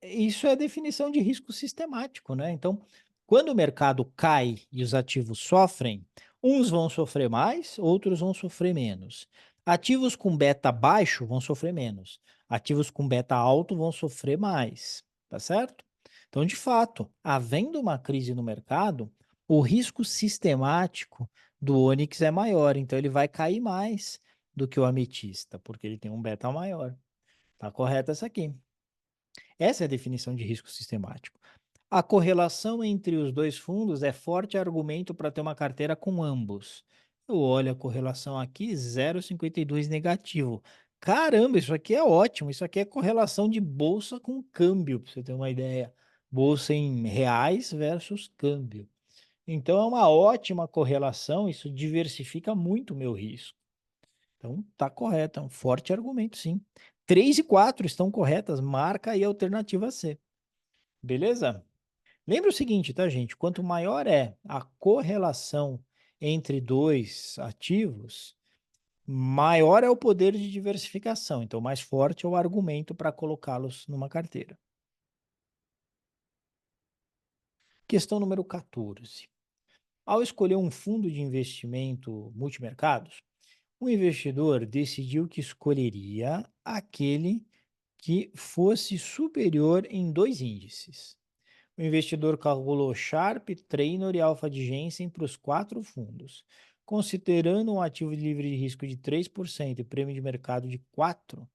isso é definição de risco sistemático, né? Então, quando o mercado cai e os ativos sofrem, uns vão sofrer mais, outros vão sofrer menos. Ativos com beta baixo vão sofrer menos. Ativos com beta alto vão sofrer mais, tá certo? Então, de fato, havendo uma crise no mercado, o risco sistemático do Onyx é maior, então ele vai cair mais do que o ametista, porque ele tem um beta maior. Tá correta essa aqui. Essa é a definição de risco sistemático. A correlação entre os dois fundos é forte argumento para ter uma carteira com ambos. Eu olho a correlação aqui, 0,52 negativo. Caramba, isso aqui é ótimo. Isso aqui é correlação de bolsa com câmbio, para você ter uma ideia. Bolsa em reais versus câmbio. Então é uma ótima correlação, isso diversifica muito o meu risco. Então tá correto, é um forte argumento, sim. 3 e 4 estão corretas, marca aí a alternativa C. Beleza? Lembra o seguinte, tá, gente? Quanto maior é a correlação entre dois ativos, maior é o poder de diversificação. Então, mais forte é o argumento para colocá-los numa carteira. Questão número 14. Ao escolher um fundo de investimento multimercados, o investidor decidiu que escolheria aquele que fosse superior em dois índices. O investidor calculou Sharp, Treynor e Alpha de Jensen para os 4 fundos. Considerando um ativo de livre de risco de 3% e prêmio de mercado de 4%,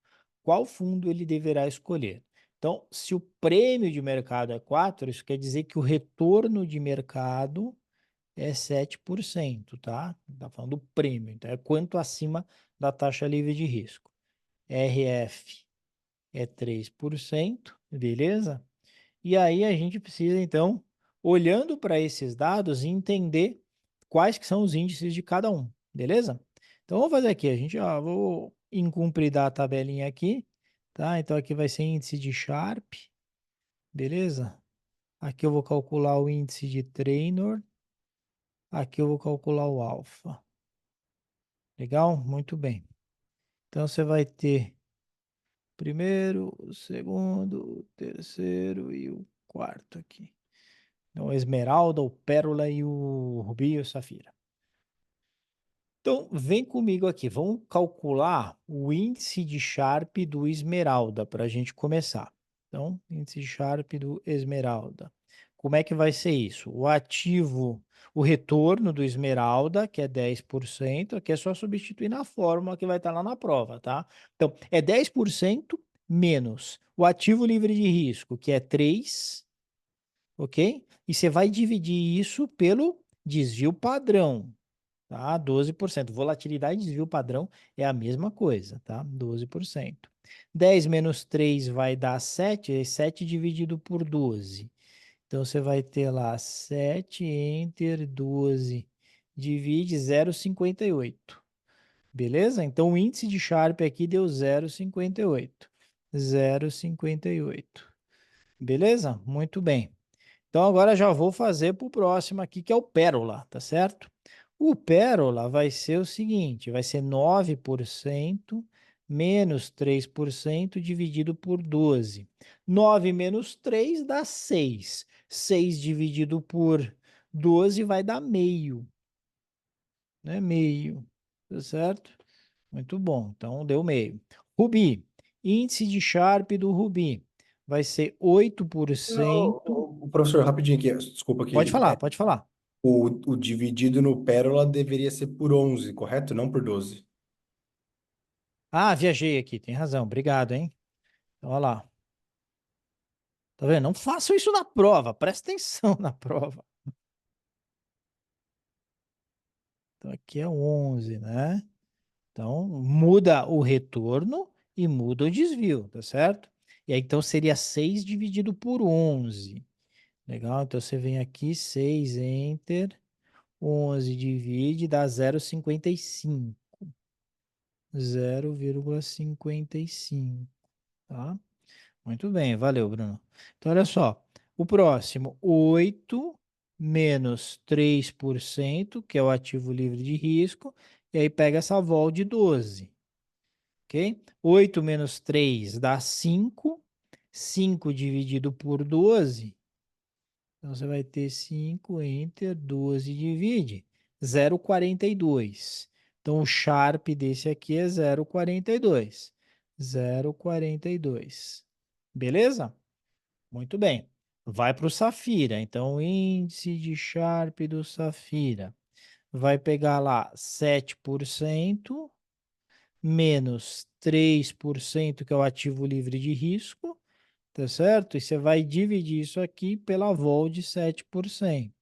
qual fundo ele deverá escolher? Então, se o prêmio de mercado é 4%, isso quer dizer que o retorno de mercado é 7%, tá? Está falando do prêmio, então é quanto acima da taxa livre de risco. RF é 3%, beleza? E aí a gente precisa, então, olhando para esses dados, entender quais que são os índices de cada um, beleza? Então, vamos fazer aqui, vou incumpridar a tabelinha aqui, tá? Então, aqui vai ser índice de Sharpe, beleza? Aqui eu vou calcular o índice de Trainor, aqui eu vou calcular o alfa. Legal? Muito bem. Então, você vai ter o primeiro, o segundo, o terceiro e o quarto aqui. Então, o esmeralda, o pérola e o rubi e o safira. Então, vem comigo aqui. Vamos calcular o índice de Sharpe do esmeralda para a gente começar. Então, índice de Sharpe do esmeralda. Como é que vai ser isso? O ativo, o retorno do esmeralda, que é 10%, aqui é só substituir na fórmula que vai estar lá na prova, tá? Então, é 10% menos o ativo livre de risco, que é 3, ok? E você vai dividir isso pelo desvio padrão, tá? 12%. Volatilidade e desvio padrão é a mesma coisa, tá? 12%. 10 menos 3 vai dar 7, é 7 dividido por 12. Então, você vai ter lá 7 enter 12 divide 0,58. Beleza? Então, o índice de Sharpe aqui deu 0,58. 0,58. Beleza? Muito bem. Então, agora já vou fazer para o próximo aqui, que é o pérola, tá certo? O pérola vai ser o seguinte, vai ser 9% menos 3% dividido por 12. 9 menos 3 dá 6. 6 dividido por 12 vai dar meio, né? Meio, tá certo? Muito bom, então deu meio. Rubi, índice de Sharpe do Rubi vai ser 8%. O professor, rapidinho aqui, desculpa Pode aqui. falar, pode falar. O dividido no pérola deveria ser por 11, correto? Não por 12. Ah, viajei aqui, tem razão. Obrigado, hein? Então, olha lá. Tá vendo? Não façam isso na prova, presta atenção na prova. Então, aqui é 11, né? Então, muda o retorno e muda o desvio, tá certo? E aí, então, seria 6 dividido por 11. Legal? Então, você vem aqui, 6, enter, 11 divide, dá 0,55. 0,55, tá? Muito bem, valeu, Bruno. Então, olha só. O próximo, 8 menos 3%, que é o ativo livre de risco, e aí pega essa vol de 12, ok? 8 menos 3 dá 5, 5 dividido por 12, então você vai ter 5, enter, 12 divide, 0,42. Então, o Sharp desse aqui é 0,42. 0,42. Beleza? Muito bem. Vai para o Safira. Então, o índice de Sharp do Safira vai pegar lá 7% menos 3%, que é o ativo livre de risco, tá certo? E você vai dividir isso aqui pela vol de 7%,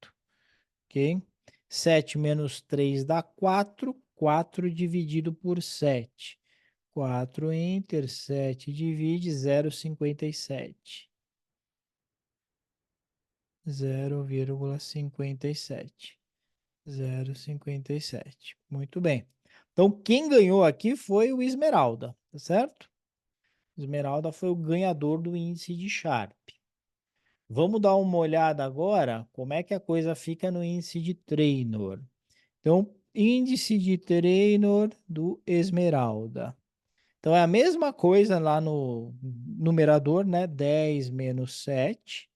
ok? 7 menos 3 dá 4, 4 dividido por 7. 4 enter, 7 divide, 0,57. 0,57. 0,57. Muito bem. Então, quem ganhou aqui foi o Esmeralda, tá certo? Esmeralda foi o ganhador do índice de Sharpe. Vamos dar uma olhada agora como é que a coisa fica no índice de Trainor. Então, índice de Trainor do Esmeralda. Então, é a mesma coisa lá no numerador, né? 10 menos 7,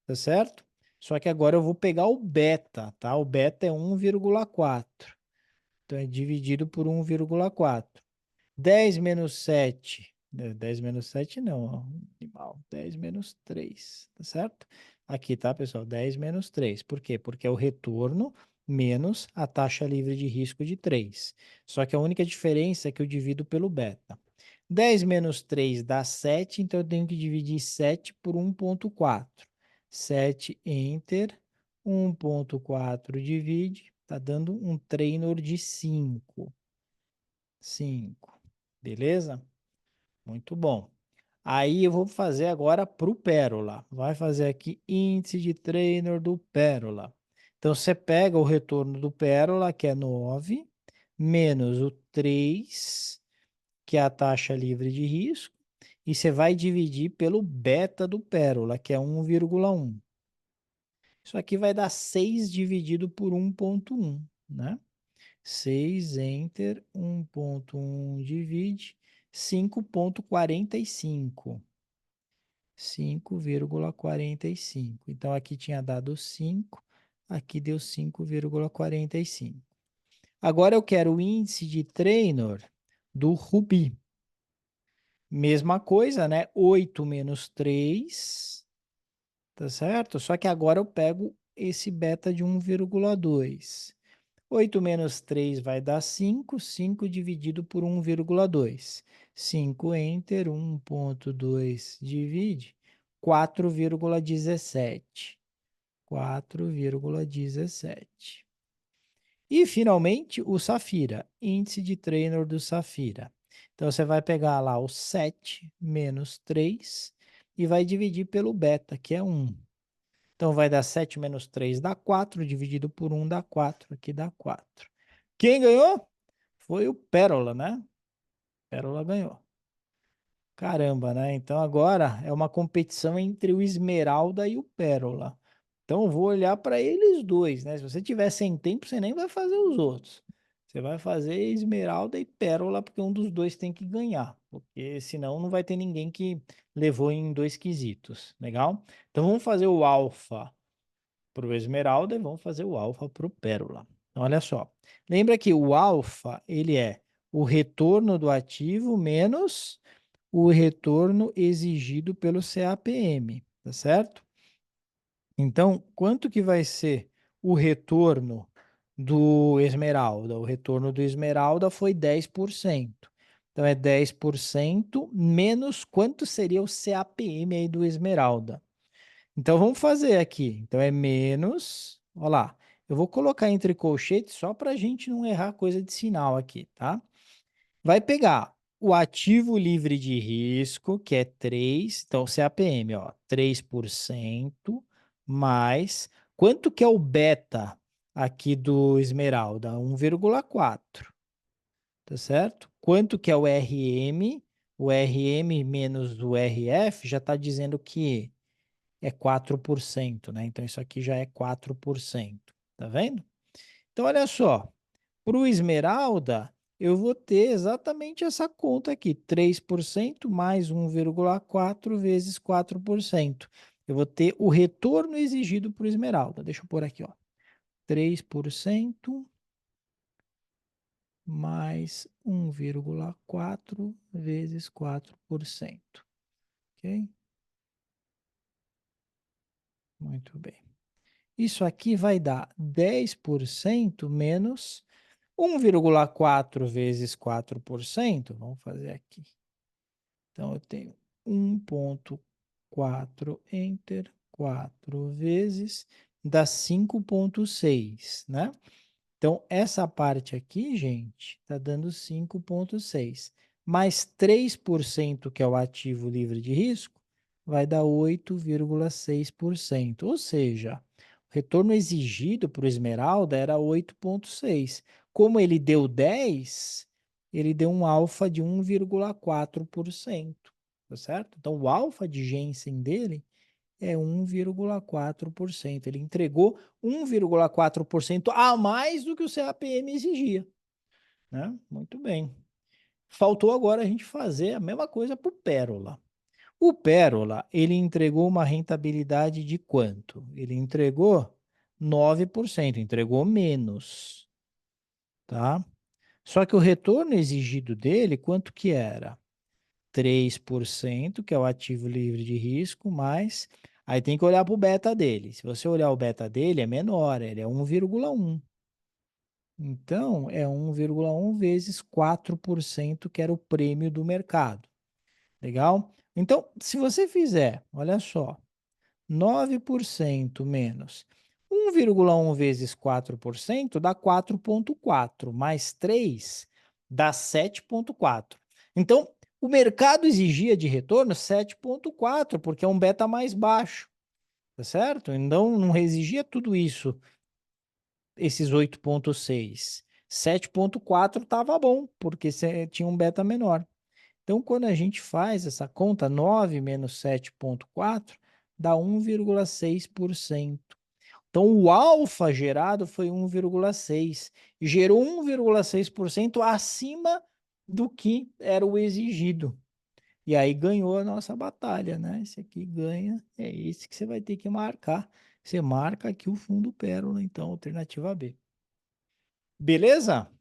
tá certo? Só que agora eu vou pegar o beta, tá? O beta é 1,4. Então, é dividido por 1,4. 10 menos 7. 10 menos 7 não, ó, animal. 10 menos 3, tá certo? Aqui, tá, pessoal? 10 menos 3. Por quê? Porque é o retorno menos a taxa livre de risco de 3. Só que a única diferença é que eu divido pelo beta. 10 menos 3 dá 7, então eu tenho que dividir 7 por 1,4. 7, enter. 1,4 divide, tá dando um trainor de 5. 5. Beleza? Muito bom. Aí eu vou fazer agora para o Pérola. Vai fazer aqui índice de Treynor do Pérola. Então, você pega o retorno do Pérola, que é 9, menos o 3, que é a taxa livre de risco, e você vai dividir pelo beta do Pérola, que é 1,1. Isso aqui vai dar 6 dividido por 1,1, né? 6, enter, 1,1 divide, 5,45. 5,45. Então, aqui tinha dado 5, aqui deu 5,45. Agora eu quero o índice de Treynor do Ruby. Mesma coisa, né? 8 menos 3, tá certo? Só que agora eu pego esse beta de 1,2. 8 menos 3 vai dar 5, 5 dividido por 1,2. 5, enter, 1,2 divide, 4,17. 4,17. E, finalmente, o Safira, índice de Treynor do Safira. Então, você vai pegar lá o 7 menos 3 e vai dividir pelo beta, que é 1. Então, vai dar 7 menos 3 dá 4, dividido por 1 dá 4. Aqui dá 4. Quem ganhou? Foi o Pérola, né? Pérola ganhou. Caramba, né? Então, agora é uma competição entre o Esmeralda e o Pérola. Então, eu vou olhar para eles dois, né? Se você tiver sem tempo, você nem vai fazer os outros. Você vai fazer Esmeralda e Pérola, porque um dos dois tem que ganhar. Porque senão não vai ter ninguém que levou em 2 quesitos. Legal? Então, vamos fazer o alfa para o Esmeralda e vamos fazer o alfa para o Pérola. Então, olha só. Lembra que o alfa, ele é o retorno do ativo menos o retorno exigido pelo CAPM, tá certo? Então, quanto que vai ser o retorno do Esmeralda? O retorno do Esmeralda foi 10%. Então, é 10% menos quanto seria o CAPM aí do Esmeralda. Então, vamos fazer aqui. Então, é menos, olha lá, eu vou colocar entre colchetes só para a gente não errar coisa de sinal aqui, tá? Vai pegar o ativo livre de risco, que é 3, então CAPM, ó, 3%, mais quanto que é o beta aqui do Esmeralda? 1,4, tá certo? Quanto que é o RM? O RM menos o RF já está dizendo que é 4%, né? Então isso aqui já é 4%, tá vendo? Então olha só, para o Esmeralda, eu vou ter exatamente essa conta aqui, 3% mais 1,4 vezes 4%. Eu vou ter o retorno exigido para o Esmeralda. Deixa eu pôr aqui, ó. 3% mais 1,4 vezes 4%. Ok? Muito bem. Isso aqui vai dar 10% menos 1,4 vezes 4%. Vamos fazer aqui. Então, eu tenho 1,4 enter, 4 vezes, dá 5,6, né? Então, essa parte aqui, gente, está dando 5,6. Mais 3%, que é o ativo livre de risco, vai dar 8,6%. Ou seja, o retorno exigido para o Esmeralda era 8,6. Como ele deu 10, ele deu um alfa de 1,4%, tá certo? Então, o alfa de Jensen dele é 1,4%. Ele entregou 1,4% a mais do que o CAPM exigia, né? Muito bem. Faltou agora a gente fazer a mesma coisa para o Pérola. O Pérola, ele entregou uma rentabilidade de quanto? Ele entregou 9%, entregou menos, tá? Só que o retorno exigido dele, quanto que era? 3%, que é o ativo livre de risco, mais... Aí tem que olhar para o beta dele. Se você olhar o beta dele, é menor, ele é 1,1. Então, é 1,1 vezes 4%, que era o prêmio do mercado. Legal? Então, se você fizer, olha só, 9% menos 1,1 vezes 4% dá 4,4, mais 3 dá 7,4. Então, O mercado exigia de retorno 7,4, porque é um beta mais baixo, tá certo? Então, não exigia tudo isso, esses 8,6. 7,4 estava bom, porque tinha um beta menor. Então, quando a gente faz essa conta, 9 menos 7,4 dá 1,6%. Então, o alfa gerado foi 1,6. Gerou 1,6% acima do que era o exigido. E aí ganhou a nossa batalha, né? Esse aqui ganha, é esse que você vai ter que marcar. Você marca aqui o fundo pérola, então, alternativa B. Beleza?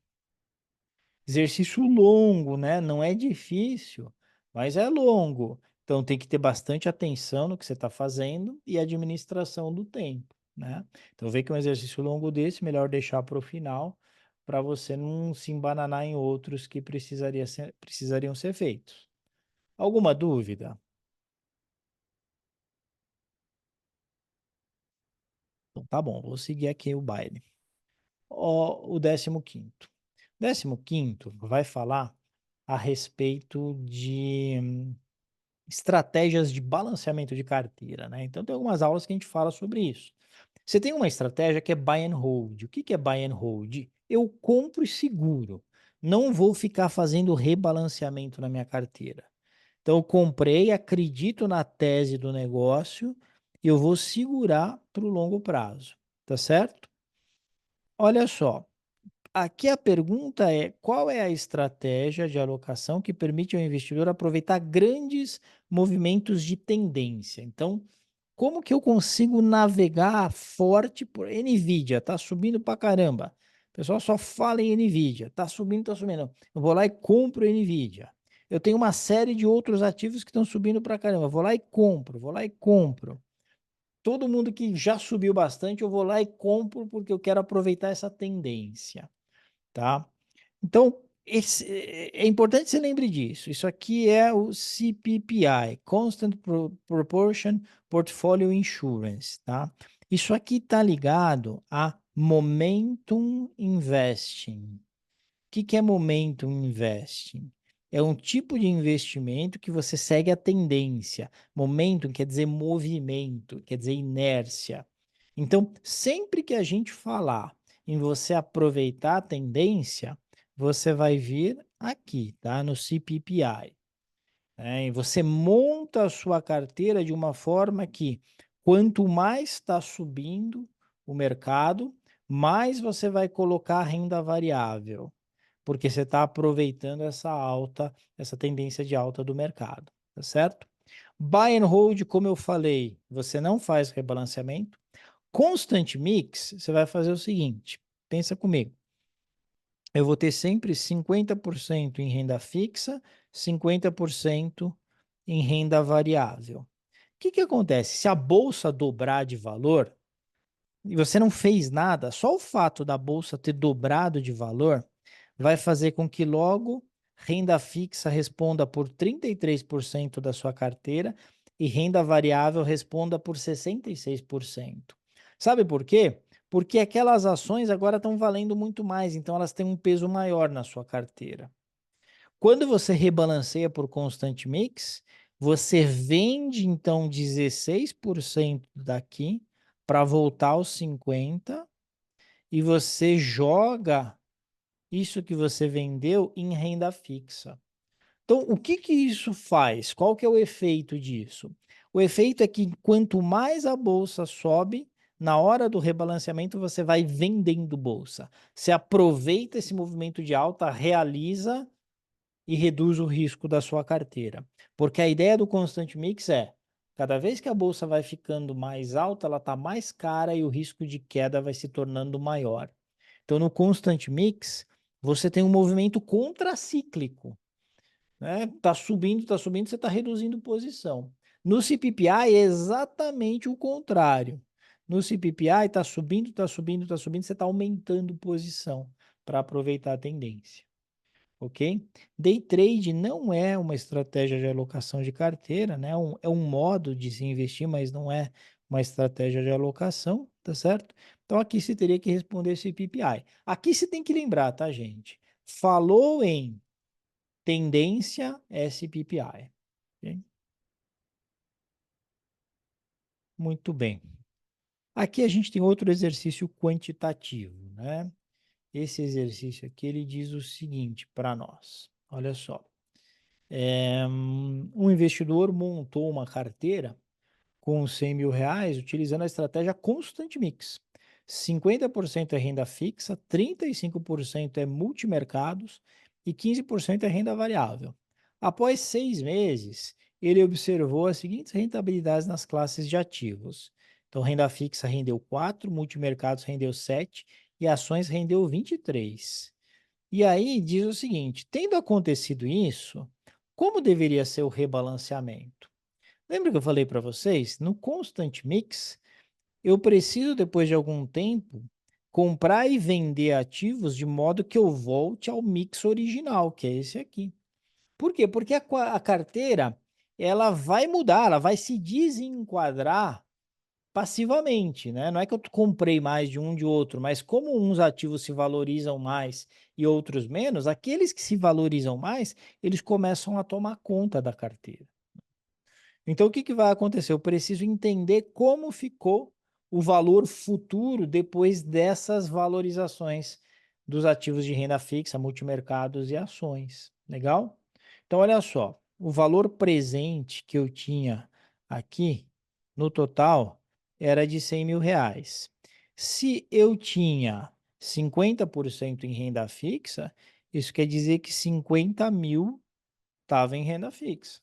Exercício longo, né? Não é difícil, mas é longo. Então tem que ter bastante atenção no que você está fazendo e administração do tempo, né? Então vê que um exercício longo desse, melhor deixar para o final, para você não se embananar em outros que precisariam ser feitos. Alguma dúvida? Então tá bom, vou seguir aqui o baile. Ó, o 15º. 15º vai falar a respeito de estratégias de balanceamento de carteira, né? Então tem algumas aulas que a gente fala sobre isso. Você tem uma estratégia que é buy and hold. O que que é buy and hold? Eu compro e seguro. Não vou ficar fazendo rebalanceamento na minha carteira. Então eu comprei, acredito na tese do negócio e eu vou segurar para o longo prazo, tá certo? Olha só, aqui a pergunta é: qual é a estratégia de alocação que permite ao investidor aproveitar grandes movimentos de tendência? Então, como que eu consigo navegar forte por Nvidia? Tá subindo pra caramba. O pessoal só fala em Nvidia. Tá subindo, tá subindo. Eu vou lá e compro Nvidia. Eu tenho uma série de outros ativos que estão subindo pra caramba. Eu vou lá e compro, vou lá e compro. Todo mundo que já subiu bastante, eu vou lá e compro porque eu quero aproveitar essa tendência, tá? Então, é importante que você lembre disso. Isso aqui é o CPPI, Constant Proportion Portfolio Insurance, tá? Isso aqui está ligado a Momentum Investing. O que é Momentum Investing? É um tipo de investimento que você segue a tendência. Momentum quer dizer movimento, quer dizer inércia. Então, sempre que a gente falar em você aproveitar a tendência, você vai vir aqui, tá? No CPPI. E você monta a sua carteira de uma forma que, quanto mais está subindo o mercado, mais você vai colocar renda variável, porque você está aproveitando essa tendência de alta do mercado, tá certo? Buy and hold, como eu falei, você não faz rebalanceamento. Constant mix, você vai fazer o seguinte, pensa comigo. Eu vou ter sempre 50% em renda fixa, 50% em renda variável. O que acontece? Se a bolsa dobrar de valor e você não fez nada, só o fato da bolsa ter dobrado de valor vai fazer com que logo renda fixa responda por 33% da sua carteira e renda variável responda por 66%. Sabe por quê? Porque aquelas ações agora estão valendo muito mais, então elas têm um peso maior na sua carteira. Quando você rebalanceia por constant mix, você vende então 16% daqui para voltar aos 50 e você joga isso que você vendeu em renda fixa. Então, o que que isso faz? Qual que é o efeito disso? O efeito é que quanto mais a bolsa sobe, na hora do rebalanceamento você vai vendendo bolsa. Você aproveita esse movimento de alta, realiza e reduz o risco da sua carteira. Porque a ideia do Constant Mix é, cada vez que a bolsa vai ficando mais alta, ela está mais cara e o risco de queda vai se tornando maior. Então, no Constant Mix, você tem um movimento contracíclico, né? Tá subindo, você está reduzindo posição. No CPPI é exatamente o contrário. No CPPI está subindo, você está aumentando posição para aproveitar a tendência. Ok? Day trade não é uma estratégia de alocação de carteira, né? É um modo de se investir, mas não é uma estratégia de alocação, tá certo? Então aqui você teria que responder esse PPI. Aqui você tem que lembrar, tá, gente? Falou em tendência SPPI. Ok? Muito bem. Aqui a gente tem outro exercício quantitativo, né? Esse exercício aqui, ele diz o seguinte para nós. Olha só. Um investidor montou uma carteira com R$ 100.000 utilizando a estratégia Constant Mix. 50% é renda fixa, 35% é multimercados e 15% é renda variável. Após 6 meses, ele observou as seguintes rentabilidades nas classes de ativos. Então, renda fixa rendeu 4, multimercados rendeu 7 e ações rendeu 23. E aí diz o seguinte: tendo acontecido isso, como deveria ser o rebalanceamento? Lembra que eu falei para vocês? No Constant Mix, eu preciso, depois de algum tempo, comprar e vender ativos de modo que eu volte ao mix original, que é esse aqui. Por quê? Porque a carteira, ela vai mudar, ela vai se desenquadrar passivamente, né? Não é que eu comprei mais de um de outro, mas como uns ativos se valorizam mais e outros menos, aqueles que se valorizam mais, eles começam a tomar conta da carteira. Então, o que vai acontecer? Eu preciso entender como ficou o valor futuro depois dessas valorizações dos ativos de renda fixa, multimercados e ações. Legal? Então, olha só, o valor presente que eu tinha aqui, no total, era de R$ 100.000. Se eu tinha 50% em renda fixa, isso quer dizer que 50.000 estava em renda fixa.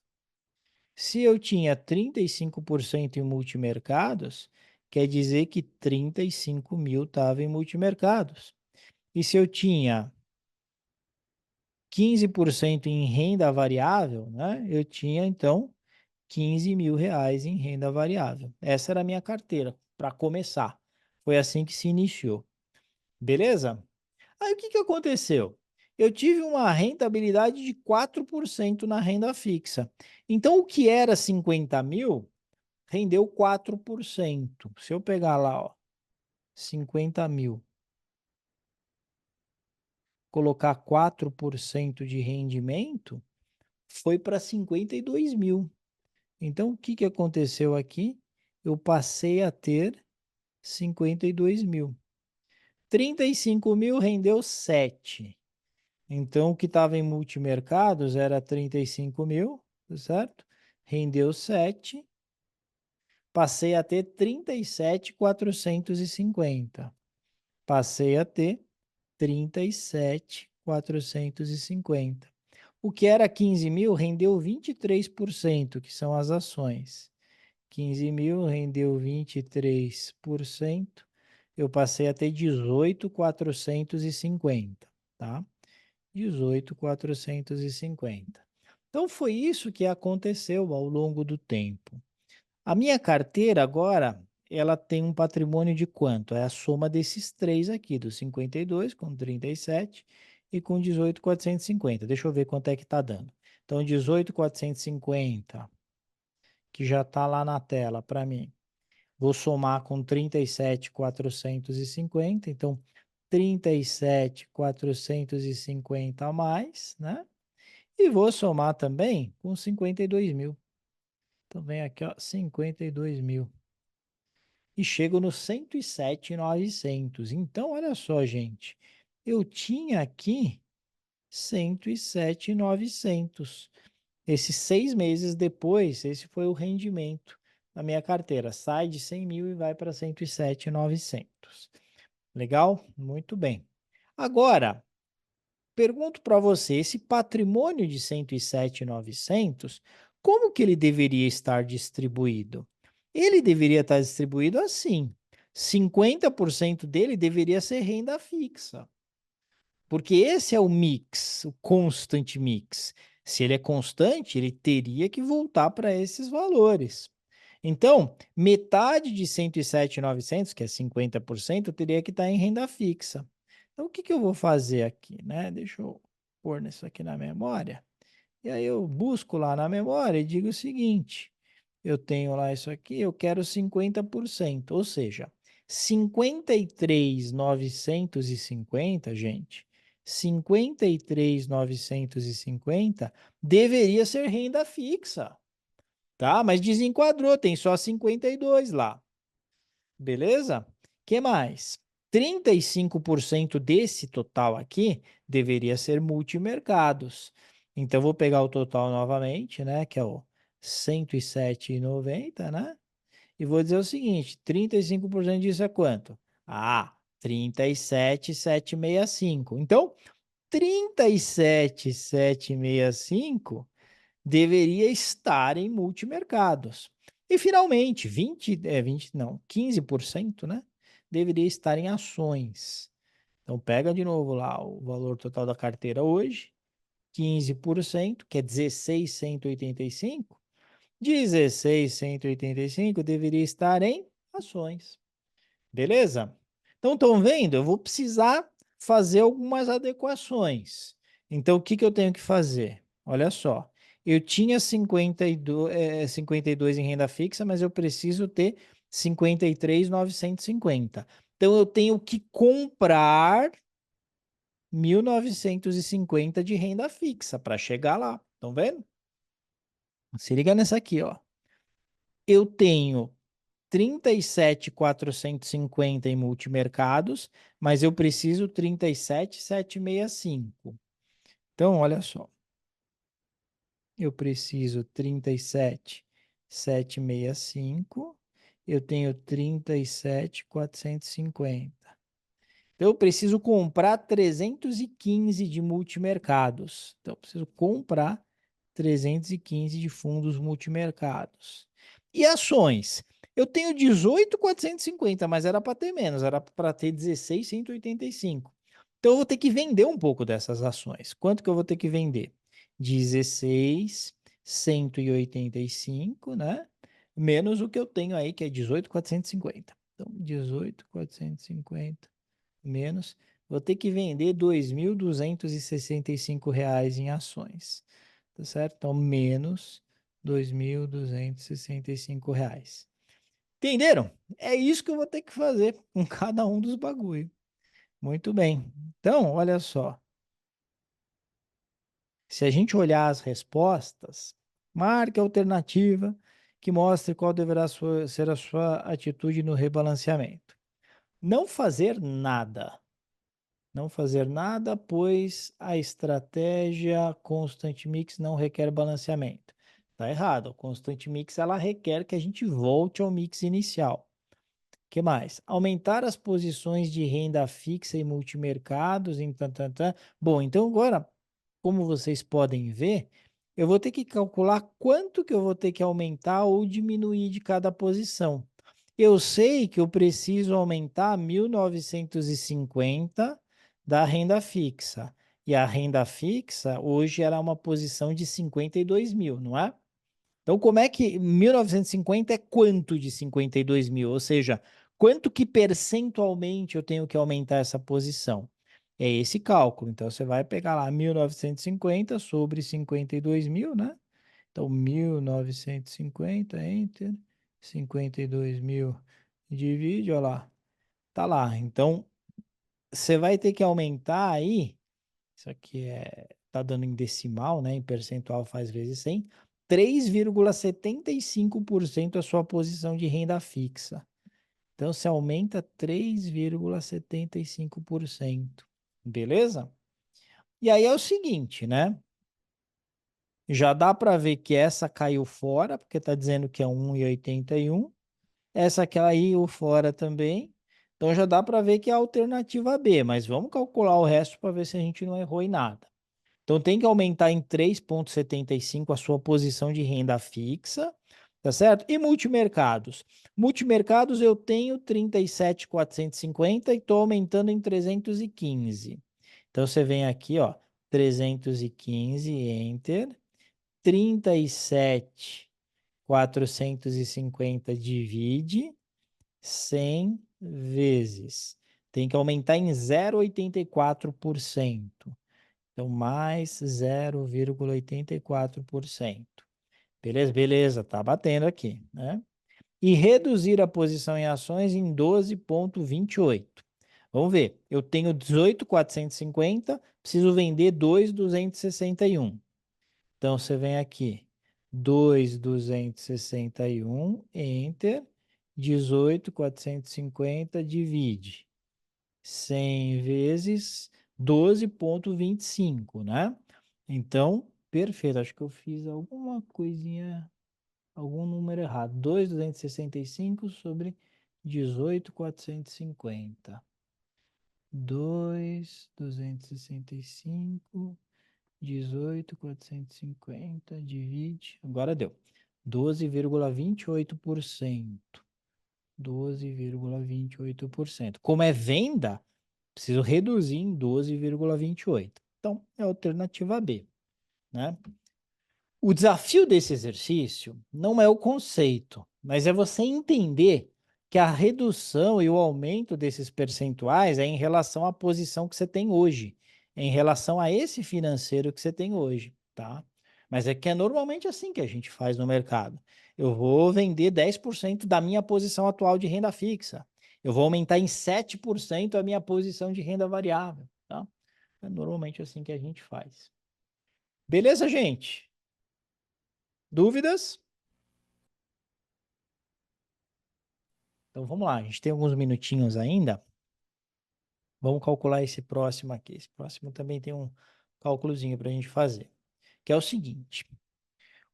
Se eu tinha 35% em multimercados, quer dizer que 35.000 estava em multimercados. E se eu tinha 15% em renda variável, né? Eu tinha, então, R$ 15.000 em renda variável. Essa era a minha carteira, para começar. Foi assim que se iniciou. Beleza? Aí o que aconteceu? Eu tive uma rentabilidade de 4% na renda fixa. Então, o que era 50.000 rendeu 4%. Se eu pegar lá, ó, 50.000, colocar 4% de rendimento, foi para 52.000. Então, o que aconteceu aqui? Eu passei a ter 52.000. 35.000 rendeu 7. Então, o que estava em multimercados era 35.000, certo? Rendeu 7. Passei a ter 37.450. Passei a ter 37.450. O que era 15.000 rendeu 23%, que são as ações. 15.000 rendeu 23%. Eu passei a ter 18.450, tá? 18.450. Então, foi isso que aconteceu ao longo do tempo. A minha carteira agora, ela tem um patrimônio de quanto? É a soma desses três aqui, do 52 com 37 e com 18.450. Deixa eu ver quanto é que está dando. Então, 18.450, que já está lá na tela para mim. Vou somar com 37.450, então 37.450 a mais, né? E vou somar também com 52.000. Então, vem aqui, ó, 52.000. E chego no 107.900. Então, olha só, gente. Eu tinha aqui 107.900. Esses 6 meses depois, esse foi o rendimento da minha carteira. Sai de 100.000 e vai para 107.900. Legal? Muito bem. Agora, pergunto para você, esse patrimônio de 107.900, como que ele deveria estar distribuído? Ele deveria estar distribuído assim: 50% dele deveria ser renda fixa, porque esse é o mix, o constant mix. Se ele é constante, ele teria que voltar para esses valores. Então, metade de 107.900, que é 50%, teria que estar em renda fixa. Então, o que eu vou fazer aqui, né? Deixa eu pôr isso aqui na memória. E aí eu busco lá na memória e digo o seguinte: eu tenho lá isso aqui, eu quero 50%, ou seja, 53.950, gente, 53.950 deveria ser renda fixa, tá? Mas desenquadrou, tem só 52 lá. Beleza? Que mais? 35% desse total aqui deveria ser multimercados. Então, vou pegar o total novamente, né? Que é o 107,90, né? E vou dizer o seguinte, 35% disso é quanto? Ah, 37.765. Então, 37.765 deveria estar em multimercados. E finalmente, 15%, né? Deveria estar em ações. Então pega de novo lá o valor total da carteira hoje, 15%, que é 16.185. 16.185 deveria estar em ações. Beleza? Então, estão vendo? Eu vou precisar fazer algumas adequações. Então, o que que eu tenho que fazer? Olha só. Eu tinha 52 em renda fixa, mas eu preciso ter 53.950. Então, eu tenho que comprar 1.950 de renda fixa para chegar lá. Estão vendo? Se liga nessa aqui, ó. Eu tenho 37.450 em multimercados, mas eu preciso 37.765. Então, olha só. Eu preciso 37.765. Eu tenho 37.450. Então, eu preciso comprar 315 de multimercados. Então, eu preciso comprar 315 de fundos multimercados. E ações? Eu tenho 18.450, mas era para ter menos, era para ter 16.185. Então, eu vou ter que vender um pouco dessas ações. Quanto que eu vou ter que vender? 16.185, né? Menos o que eu tenho aí, que é 18.450. Então, 18.450 menos, vou ter que vender R$ 2.265 em ações, tá certo? Então, menos R$ 2.265. Entenderam? É isso que eu vou ter que fazer com cada um dos bagulho. Muito bem. Então, olha só. Se a gente olhar as respostas, marque a alternativa que mostre qual deverá ser a sua atitude no rebalanceamento. Não fazer nada. Não fazer nada, pois a estratégia Constant Mix não requer balanceamento. Tá errado. A Constant Mix ela requer que a gente volte ao mix inicial. Que mais? Aumentar as posições de renda fixa e multimercados em tantantã. Bom, então agora, como vocês podem ver, eu vou ter que calcular quanto que eu vou ter que aumentar ou diminuir de cada posição. Eu sei que eu preciso aumentar 1.950 da renda fixa. E a renda fixa hoje era uma posição de 52 mil, não é? Então, como é que 1.950 é quanto de 52 mil? Ou seja, quanto que percentualmente eu tenho que aumentar essa posição? É esse cálculo. Então, você vai pegar lá 1.950 sobre 52 mil, né? Então, 1.950, enter, 52 mil divide, olha lá. Tá lá. Então, você vai ter que aumentar aí, isso aqui tá dando em decimal, né? Em percentual faz vezes 100, 3,75% a sua posição de renda fixa. Então, você aumenta 3,75%. Beleza? E aí é o seguinte, né? Já dá para ver que essa caiu fora, porque está dizendo que é 1,81. Essa caiu fora também. Então já dá para ver que é a alternativa B, mas vamos calcular o resto para ver se a gente não errou em nada. Então tem que aumentar em 3,75 a sua posição de renda fixa, tá certo? E multimercados. Multimercados eu tenho 37.450 e estou aumentando em 315. Então você vem aqui, ó, 315, enter, 37.450 divide 100 vezes. Tem que aumentar em 0,84%. Então, mais 0,84%. Beleza? Beleza, tá batendo aqui, né? E reduzir a posição em ações em 12,28. Vamos ver. Eu tenho 18.450, preciso vender 2.261. Então, você vem aqui. 2.261, enter. 18.450, divide. 100 vezes 12,25, né? Então, perfeito. Acho que eu fiz alguma coisinha, algum número errado. 2.265 sobre 18.450. 2.265, 18.450, divide. Agora deu. 12,28%. 12,28%. Como é venda, preciso reduzir em 12,28. Então, é a alternativa B, né? O desafio desse exercício não é o conceito, mas é você entender que a redução e o aumento desses percentuais é em relação à posição que você tem hoje, em relação a esse financeiro que você tem hoje, tá? Mas é que é normalmente assim que a gente faz no mercado. Eu vou vender 10% da minha posição atual de renda fixa. Eu vou aumentar em 7% a minha posição de renda variável, tá? É normalmente assim que a gente faz. Beleza, gente? Dúvidas? Então vamos lá, a gente tem alguns minutinhos ainda. Vamos calcular esse próximo aqui. Esse próximo também tem um cálculozinho para a gente fazer, que é o seguinte: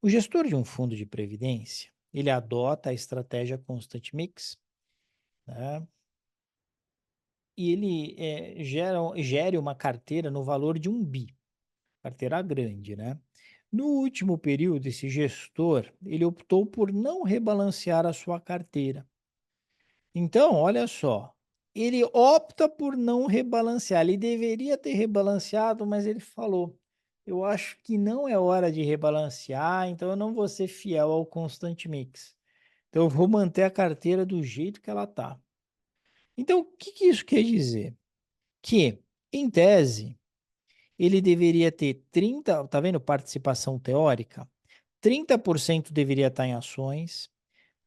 o gestor de um fundo de previdência, ele adota a estratégia Constant Mix, né? E ele gere uma carteira no valor de 1 bi, carteira grande, né? No último período, esse gestor, ele optou por não rebalancear a sua carteira. Então, olha só, ele opta por não rebalancear. Ele deveria ter rebalanceado, mas ele falou: eu acho que não é hora de rebalancear, então eu não vou ser fiel ao Constant Mix. Então, eu vou manter a carteira do jeito que ela está. Então, o que isso quer dizer? Que, em tese, ele deveria ter 30, tá vendo? Participação teórica. 30% deveria estar em ações,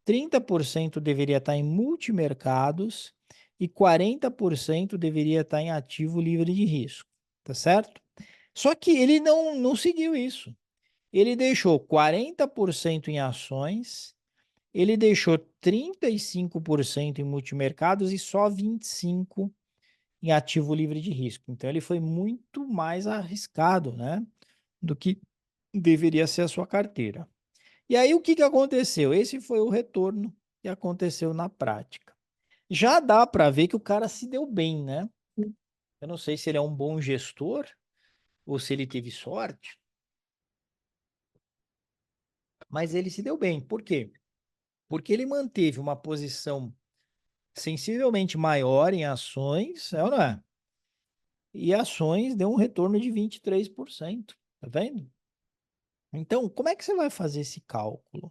30% deveria estar em multimercados e 40% deveria estar em ativo livre de risco, tá certo? Só que ele não seguiu isso. Ele deixou 40% em ações, ele deixou 35% em multimercados e só 25% em ativo livre de risco. Então ele foi muito mais arriscado, né, do que deveria ser a sua carteira. E aí o que aconteceu? Esse foi o retorno que aconteceu na prática. Já dá para ver que o cara se deu bem, né? Eu não sei se ele é um bom gestor ou se ele teve sorte, mas ele se deu bem. Por quê? Porque ele manteve uma posição sensivelmente maior em ações, é ou não é? E ações deu um retorno de 23%, tá vendo? Então, como é que você vai fazer esse cálculo?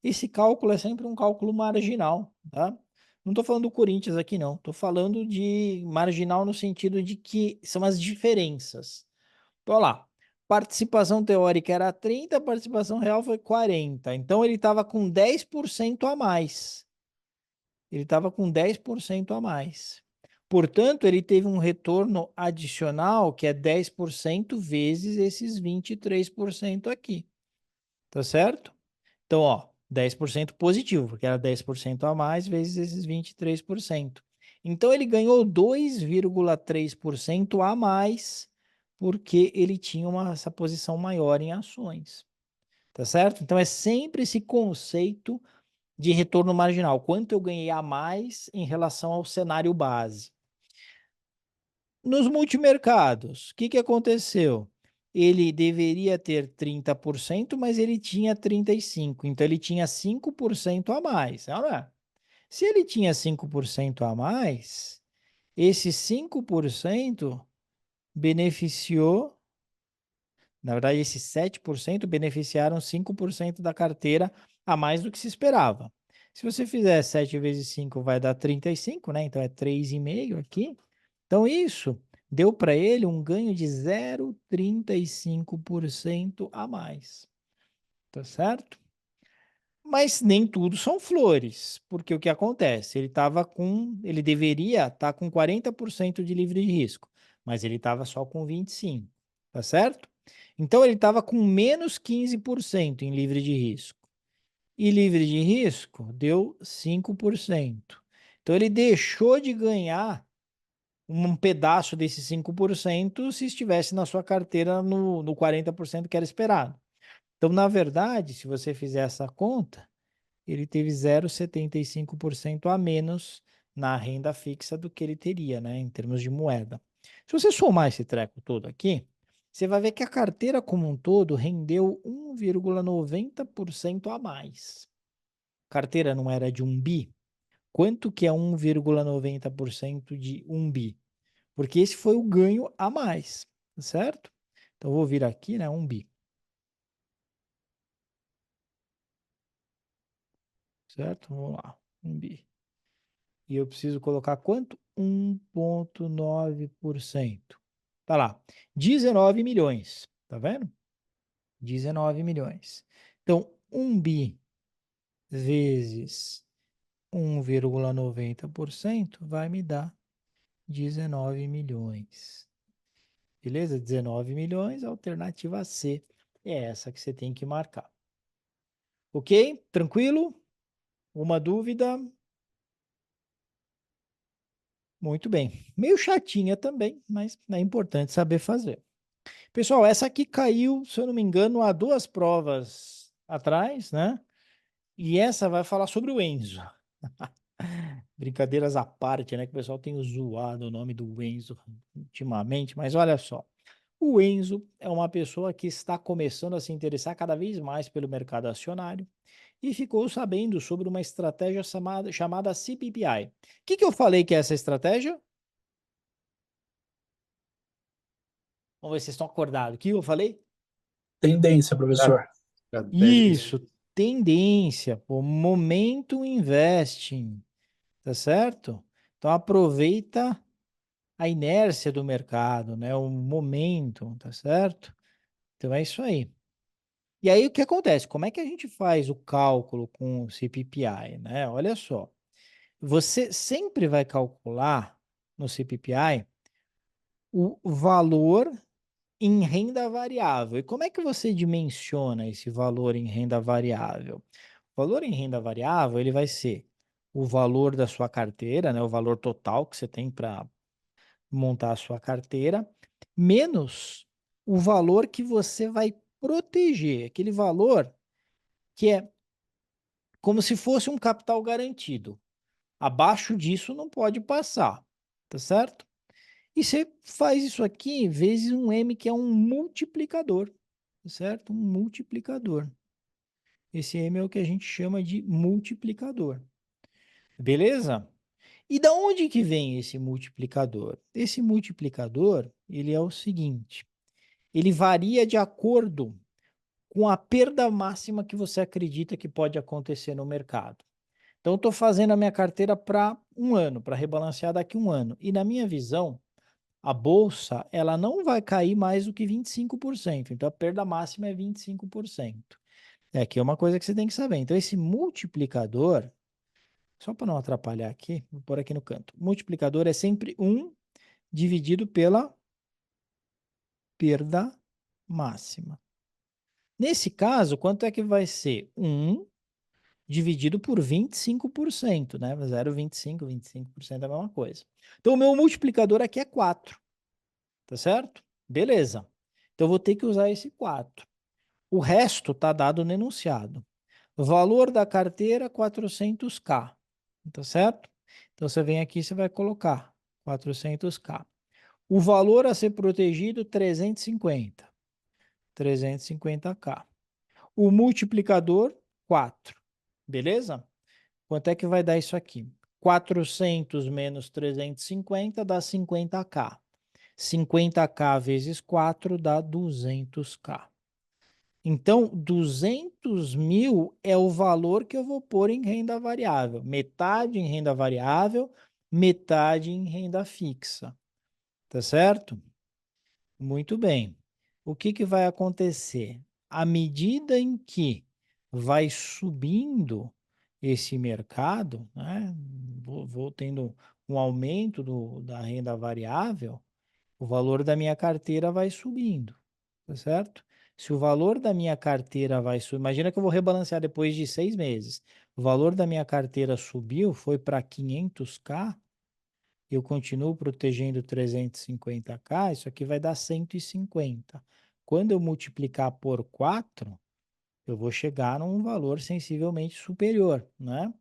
Esse cálculo é sempre um cálculo marginal, tá? Não estou falando do Corinthians aqui, não. Estou falando de marginal no sentido de que são as diferenças. Então, olha lá. Participação teórica era 30, participação real foi 40. Então, ele estava com 10% a mais. Ele estava com 10% a mais. Portanto, ele teve um retorno adicional que é 10% vezes esses 23% aqui. Tá certo? Então, ó, 10% positivo, porque era 10% a mais vezes esses 23%. Então, ele ganhou 2,3% a mais, porque ele tinha essa posição maior em ações. Tá certo? Então, é sempre esse conceito de retorno marginal. Quanto eu ganhei a mais em relação ao cenário base. Nos multimercados, o que aconteceu? Ele deveria ter 30%, mas ele tinha 35%. Então, ele tinha 5% a mais. Não é? Se ele tinha 5% a mais, esse 5% beneficiou, na verdade, esses 7% beneficiaram 5% da carteira a mais do que se esperava. Se você fizer 7 vezes 5, vai dar 35, né? Então, é 3,5 aqui. Então, isso deu para ele um ganho de 0,35% a mais. Tá certo? Mas nem tudo são flores, porque o que acontece? Ele deveria estar com 40% de livre de risco, mas ele estava só com 25%, tá certo? Então ele estava com menos 15% em livre de risco. E livre de risco deu 5%. Então ele deixou de ganhar um pedaço desses 5% se estivesse na sua carteira no 40% que era esperado. Então, na verdade, se você fizer essa conta, ele teve 0,75% a menos na renda fixa do que ele teria, né, em termos de moeda. Se você somar esse treco todo aqui, você vai ver que a carteira como um todo rendeu 1,90% a mais. A carteira não era de 1 bi? Quanto que é 1,90% de 1 bi? Porque esse foi o ganho a mais, certo? Então, eu vou vir aqui, né, 1 bi. Certo? Vamos lá, 1 bi. E eu preciso colocar quanto? 1,9%. Tá lá, 19 milhões. Tá vendo? 19 milhões. Então, 1 bi vezes 1,90% vai me dar 19 milhões. Beleza? 19 milhões, a alternativa C é essa que você tem que marcar. Ok? Tranquilo? Uma dúvida? Muito bem. Meio chatinha também, mas é importante saber fazer. Pessoal, essa aqui caiu, se eu não me engano, há 2 provas atrás, né? E essa vai falar sobre o Enzo. Brincadeiras à parte, né? Que o pessoal tem zoado o nome do Enzo ultimamente, mas olha só. O Enzo é uma pessoa que está começando a se interessar cada vez mais pelo mercado acionário e ficou sabendo sobre uma estratégia chamada CPPI. O que eu falei que é essa estratégia? Vamos ver se vocês estão acordados. O que eu falei? Tendência, professor. Estratégia. Isso, tendência, pô, momento investing, tá certo? Então aproveita a inércia do mercado, né? O momento, tá certo? Então é isso aí. E aí o que acontece? Como é que a gente faz o cálculo com o CPPI, né? Olha só, você sempre vai calcular no CPPI o valor em renda variável. E como é que você dimensiona esse valor em renda variável? O valor em renda variável, ele vai ser o valor da sua carteira, né, o valor total que você tem para montar a sua carteira, menos o valor que você vai proteger, aquele valor que é como se fosse um capital garantido. Abaixo disso não pode passar, tá certo? E você faz isso aqui vezes um M, que é um multiplicador, tá certo? Um multiplicador. Esse M é o que a gente chama de multiplicador. Beleza? E da onde que vem esse multiplicador? Esse multiplicador, ele é o seguinte, ele varia de acordo com a perda máxima que você acredita que pode acontecer no mercado. Então, eu estou fazendo a minha carteira para um ano, para rebalancear daqui a um ano. E na minha visão, a bolsa, ela não vai cair mais do que 25%. Então, a perda máxima é 25%. É aqui é uma coisa que você tem que saber. Então, esse multiplicador, só para não atrapalhar aqui, vou pôr aqui no canto. Multiplicador é sempre 1 dividido pela perda máxima. Nesse caso, quanto é que vai ser? 1 dividido por 25%, né? 0,25, 25% é a mesma coisa. Então, o meu multiplicador aqui é 4, tá certo? Beleza. Então, eu vou ter que usar esse 4. O resto está dado no enunciado. Valor da carteira, 400k, tá certo? Então, você vem aqui e você vai colocar 400k. O valor a ser protegido, 350. 350k. O multiplicador, 4. Beleza? Quanto é que vai dar isso aqui? 400 menos 350 dá 50k. 50k vezes 4 dá 200k. Então, 200 mil é o valor que eu vou pôr em renda variável. Metade em renda variável, metade em renda fixa. Tá certo? Muito bem. O que vai acontecer? À medida em que vai subindo esse mercado, né? Vou tendo um aumento da renda variável, o valor da minha carteira vai subindo, tá certo? Se o valor da minha carteira vai subir, imagina que eu vou rebalancear depois de 6 meses. O valor da minha carteira subiu, foi para 500k, eu continuo protegendo 350k, isso aqui vai dar 150. Quando eu multiplicar por 4, eu vou chegar num valor sensivelmente superior, né?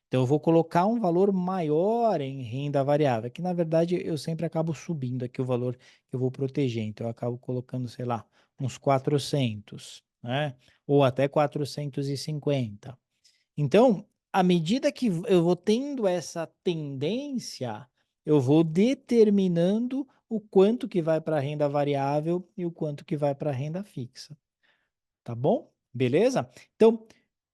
Então, eu vou colocar um valor maior em renda variável, que na verdade eu sempre acabo subindo aqui o valor que eu vou proteger. Então, eu acabo colocando, sei lá, uns 400, né? Ou até 450. Então, à medida que eu vou tendo essa tendência, eu vou determinando o quanto que vai para a renda variável e o quanto que vai para a renda fixa. Tá bom? Beleza? Então,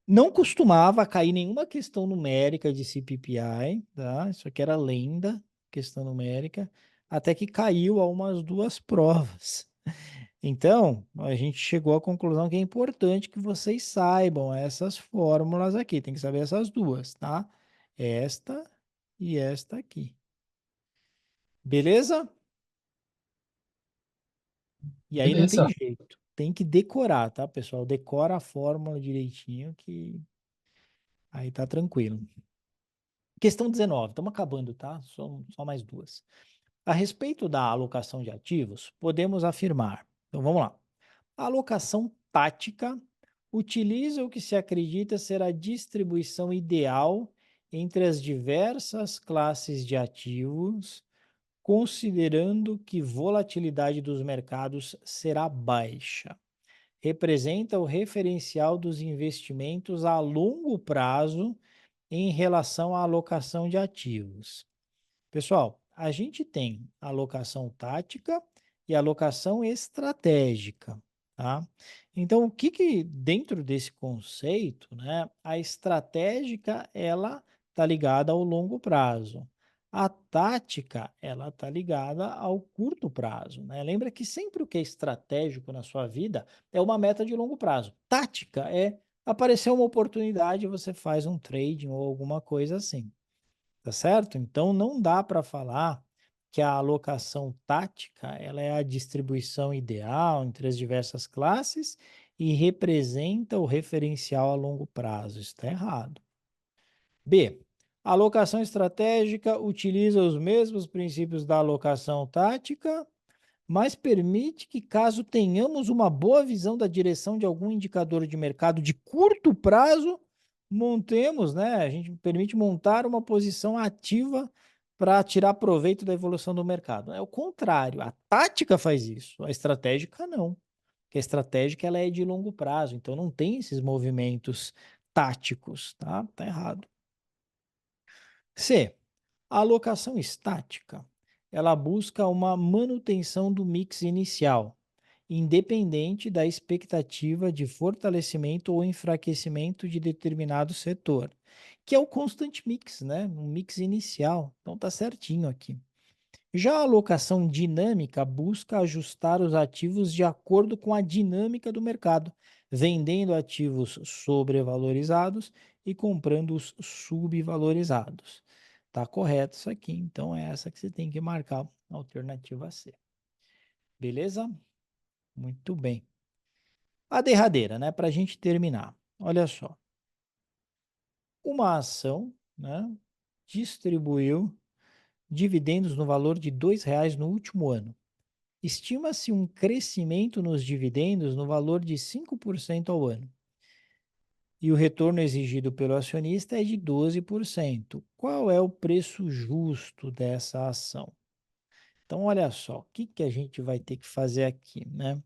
não costumava cair nenhuma questão numérica de CPPI, tá? Isso aqui era lenda, questão numérica, até que caiu a umas 2 provas. Então, a gente chegou à conclusão que é importante que vocês saibam essas fórmulas aqui. Tem que saber essas duas, tá? Esta e esta aqui. Beleza? E aí não tem Beleza. jeito. Tem que decorar, tá, pessoal? Decora a fórmula direitinho que aí tá tranquilo. Questão 19, estamos acabando, tá? Só mais 2. A respeito da alocação de ativos, podemos afirmar. Então vamos lá. A alocação tática utiliza o que se acredita ser a distribuição ideal entre as diversas classes de ativos, considerando que volatilidade dos mercados será baixa. Representa o referencial dos investimentos a longo prazo em relação à alocação de ativos. Pessoal, a gente tem alocação tática e alocação estratégica, tá? Então, dentro desse conceito, né, a estratégica ela tá ligada ao longo prazo. A tática, ela tá ligada ao curto prazo, né? Lembra que sempre o que é estratégico na sua vida é uma meta de longo prazo. Tática é aparecer uma oportunidade, você faz um trading ou alguma coisa assim. Tá certo? Então não dá para falar que a alocação tática ela é a distribuição ideal entre as diversas classes e representa o referencial a longo prazo. Isso está errado. B. A alocação estratégica utiliza os mesmos princípios da alocação tática, mas permite que, caso tenhamos uma boa visão da direção de algum indicador de mercado de curto prazo, montemos, né? A gente permite montar uma posição ativa para tirar proveito da evolução do mercado. É o contrário, a tática faz isso, a estratégica não. Porque a estratégica ela é de longo prazo, então não tem esses movimentos táticos, tá? Tá errado. C. A alocação estática, ela busca uma manutenção do mix inicial, independente da expectativa de fortalecimento ou enfraquecimento de determinado setor, que é o constant mix, né? Um mix inicial. Então tá certinho aqui. Já a alocação dinâmica busca ajustar os ativos de acordo com a dinâmica do mercado, vendendo ativos sobrevalorizados e comprando os subvalorizados. Tá correto isso aqui, então é essa que você tem que marcar, a alternativa C. Beleza? Muito bem. A derradeira, né, para a gente terminar. Olha só. Uma ação, né, distribuiu dividendos no valor de R$ 2,00 no último ano. Estima-se um crescimento nos dividendos no valor de 5% ao ano. E o retorno exigido pelo acionista é de 12%. Qual é o preço justo dessa ação? Então, olha só, o que a gente vai ter que fazer aqui, né?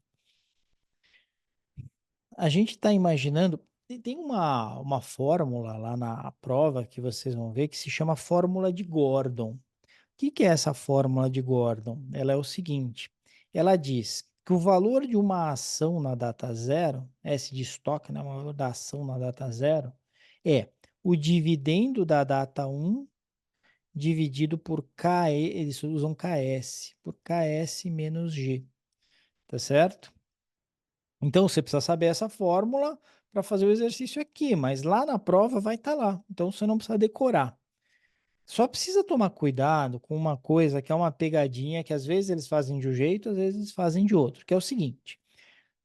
A gente está imaginando, tem uma fórmula lá na prova que vocês vão ver que se chama fórmula de Gordon. O que é essa fórmula de Gordon? Ela é o seguinte: ela diz que o valor de uma ação na data zero, S de estoque, né, o valor da ação na data zero, é o dividendo da data 1 dividido por KE, eles usam KS, por KS menos G, tá certo? Então, você precisa saber essa fórmula para fazer o exercício aqui, mas lá na prova vai estar lá. Então, você não precisa decorar. Só precisa tomar cuidado com uma coisa que é uma pegadinha que às vezes eles fazem de um jeito, às vezes eles fazem de outro, que é o seguinte.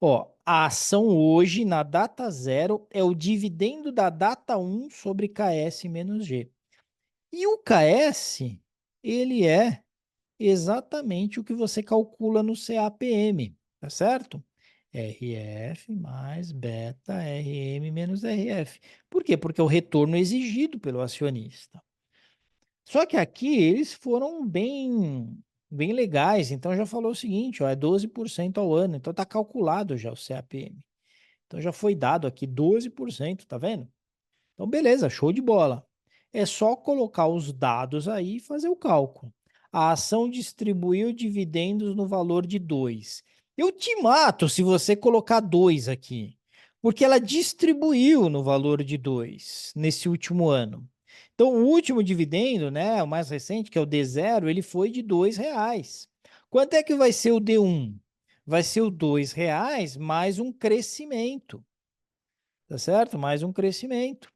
Ó, a ação hoje, na data zero, é o dividendo da data um sobre KS menos G. E o KS, ele é exatamente o que você calcula no CAPM, tá certo? RF mais beta RM menos RF. Por quê? Porque é o retorno exigido pelo acionista. Só que aqui eles foram bem legais, então já falou o seguinte, ó, é 12% ao ano, então tá calculado já o CAPM. Então já foi dado aqui 12%, tá vendo? Então beleza, show de bola. É só colocar os dados aí e fazer o cálculo. A ação distribuiu dividendos no valor de 2. Eu te mato se você colocar 2 aqui, porque ela distribuiu no valor de 2 nesse último ano. Então, o último dividendo, né, o mais recente, que é o D0, ele foi de R$ 2. Quanto é que vai ser o D1? Vai ser o R$ 2 mais um crescimento, tá certo? Mais um crescimento.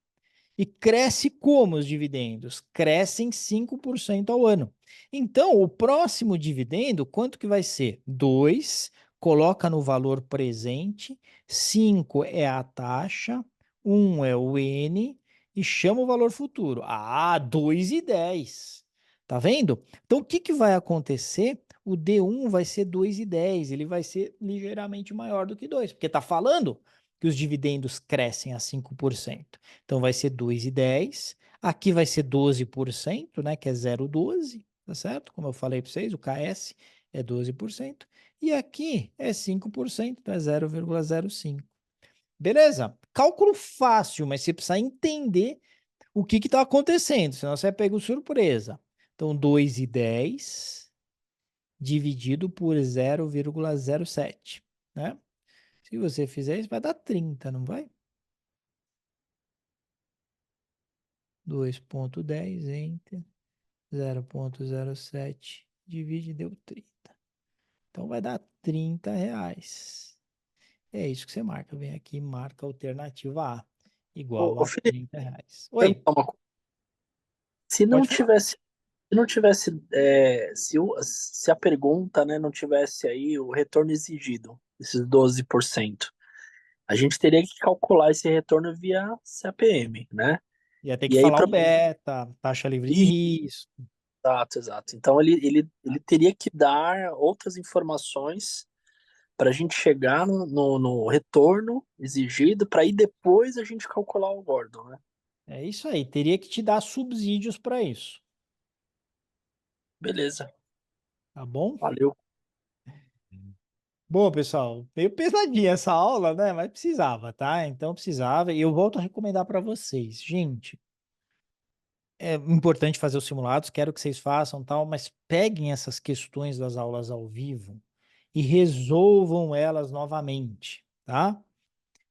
E cresce como os dividendos? Crescem 5% ao ano. Então, o próximo dividendo, quanto que vai ser? 2, coloca no valor presente, 5 é a taxa, 1 é o N e chama o valor futuro. Ah, 2,10. Tá vendo? Então, o que que vai acontecer? O D1 vai ser 2,10, ele vai ser ligeiramente maior do que 2, porque está falando que os dividendos crescem a 5%. Então vai ser 2,10. Aqui vai ser 12%, né? Que é 0,12, tá certo? Como eu falei para vocês, o KS é 12%. E aqui é 5%, então é 0,05. Beleza? Cálculo fácil, mas você precisa entender o que está acontecendo, senão você pega surpresa. Então, 2,10 dividido por 0,07, né? Se você fizer isso, vai dar 30, não vai? 2,10 entre 0,07 divide deu 30. Então vai dar R$ 30. É isso que você marca. Vem aqui e marca a alternativa A, igual Ô, a Felipe, R$ 30. Oi, perguntar uma coisa. Se não pode falar. tivesse, se não tivesse, se a pergunta, né, não tivesse aí o retorno exigido, esses 12%, a gente teria que calcular esse retorno via CAPM, né? Ia ter que E aí, falar o para. beta, taxa livre de risco. Exato, exato. Então ele teria que dar outras informações para a gente chegar no retorno exigido, para aí depois a gente calcular o Gordon, né? É isso aí, teria que te dar subsídios para isso, Beleza, tá bom? valeu. Bom, pessoal, meio pesadinha essa aula, né? Mas precisava, tá? Então precisava, e eu volto a recomendar para vocês. Gente, é importante fazer os simulados, quero que vocês façam tal, mas peguem essas questões das aulas ao vivo e resolvam elas novamente, tá?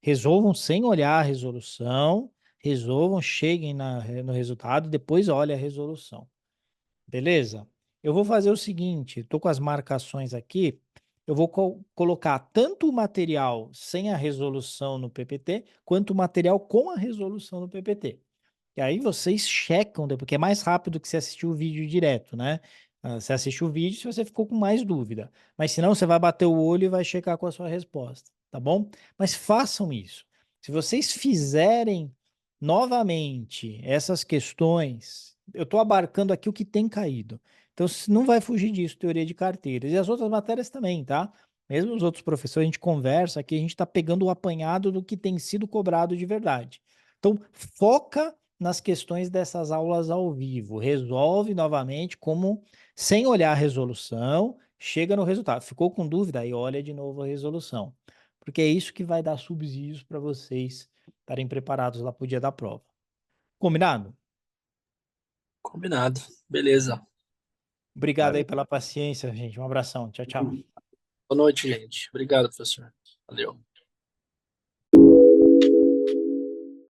Resolvam sem olhar a resolução, resolvam, cheguem no resultado, depois olhem a resolução. Beleza? Eu vou fazer o seguinte, estou com as marcações aqui, eu vou colocar tanto o material sem a resolução no PPT, quanto o material com a resolução no PPT. E aí vocês checam, porque é mais rápido que você assistir o vídeo direto, né? Você assiste o vídeo se você ficou com mais dúvida. Mas senão você vai bater o olho e vai checar com a sua resposta, tá bom? Mas façam isso. Se vocês fizerem novamente essas questões, eu estou abarcando aqui o que tem caído. Então não vai fugir disso, teoria de carteiras. E as outras matérias também, tá? Mesmo os outros professores, a gente conversa aqui, a gente está pegando o apanhado do que tem sido cobrado de verdade. Então, foca nas questões dessas aulas ao vivo. Resolve novamente como sem olhar a resolução, chega no resultado. Ficou com dúvida? Aí olha de novo a resolução. Porque é isso que vai dar subsídios para vocês estarem preparados lá para o dia da prova. Combinado? Combinado. Beleza. Obrigado aí Valeu. pela paciência, gente. Um abração. Tchau, tchau. Boa noite, gente. Obrigado, professor. Valeu.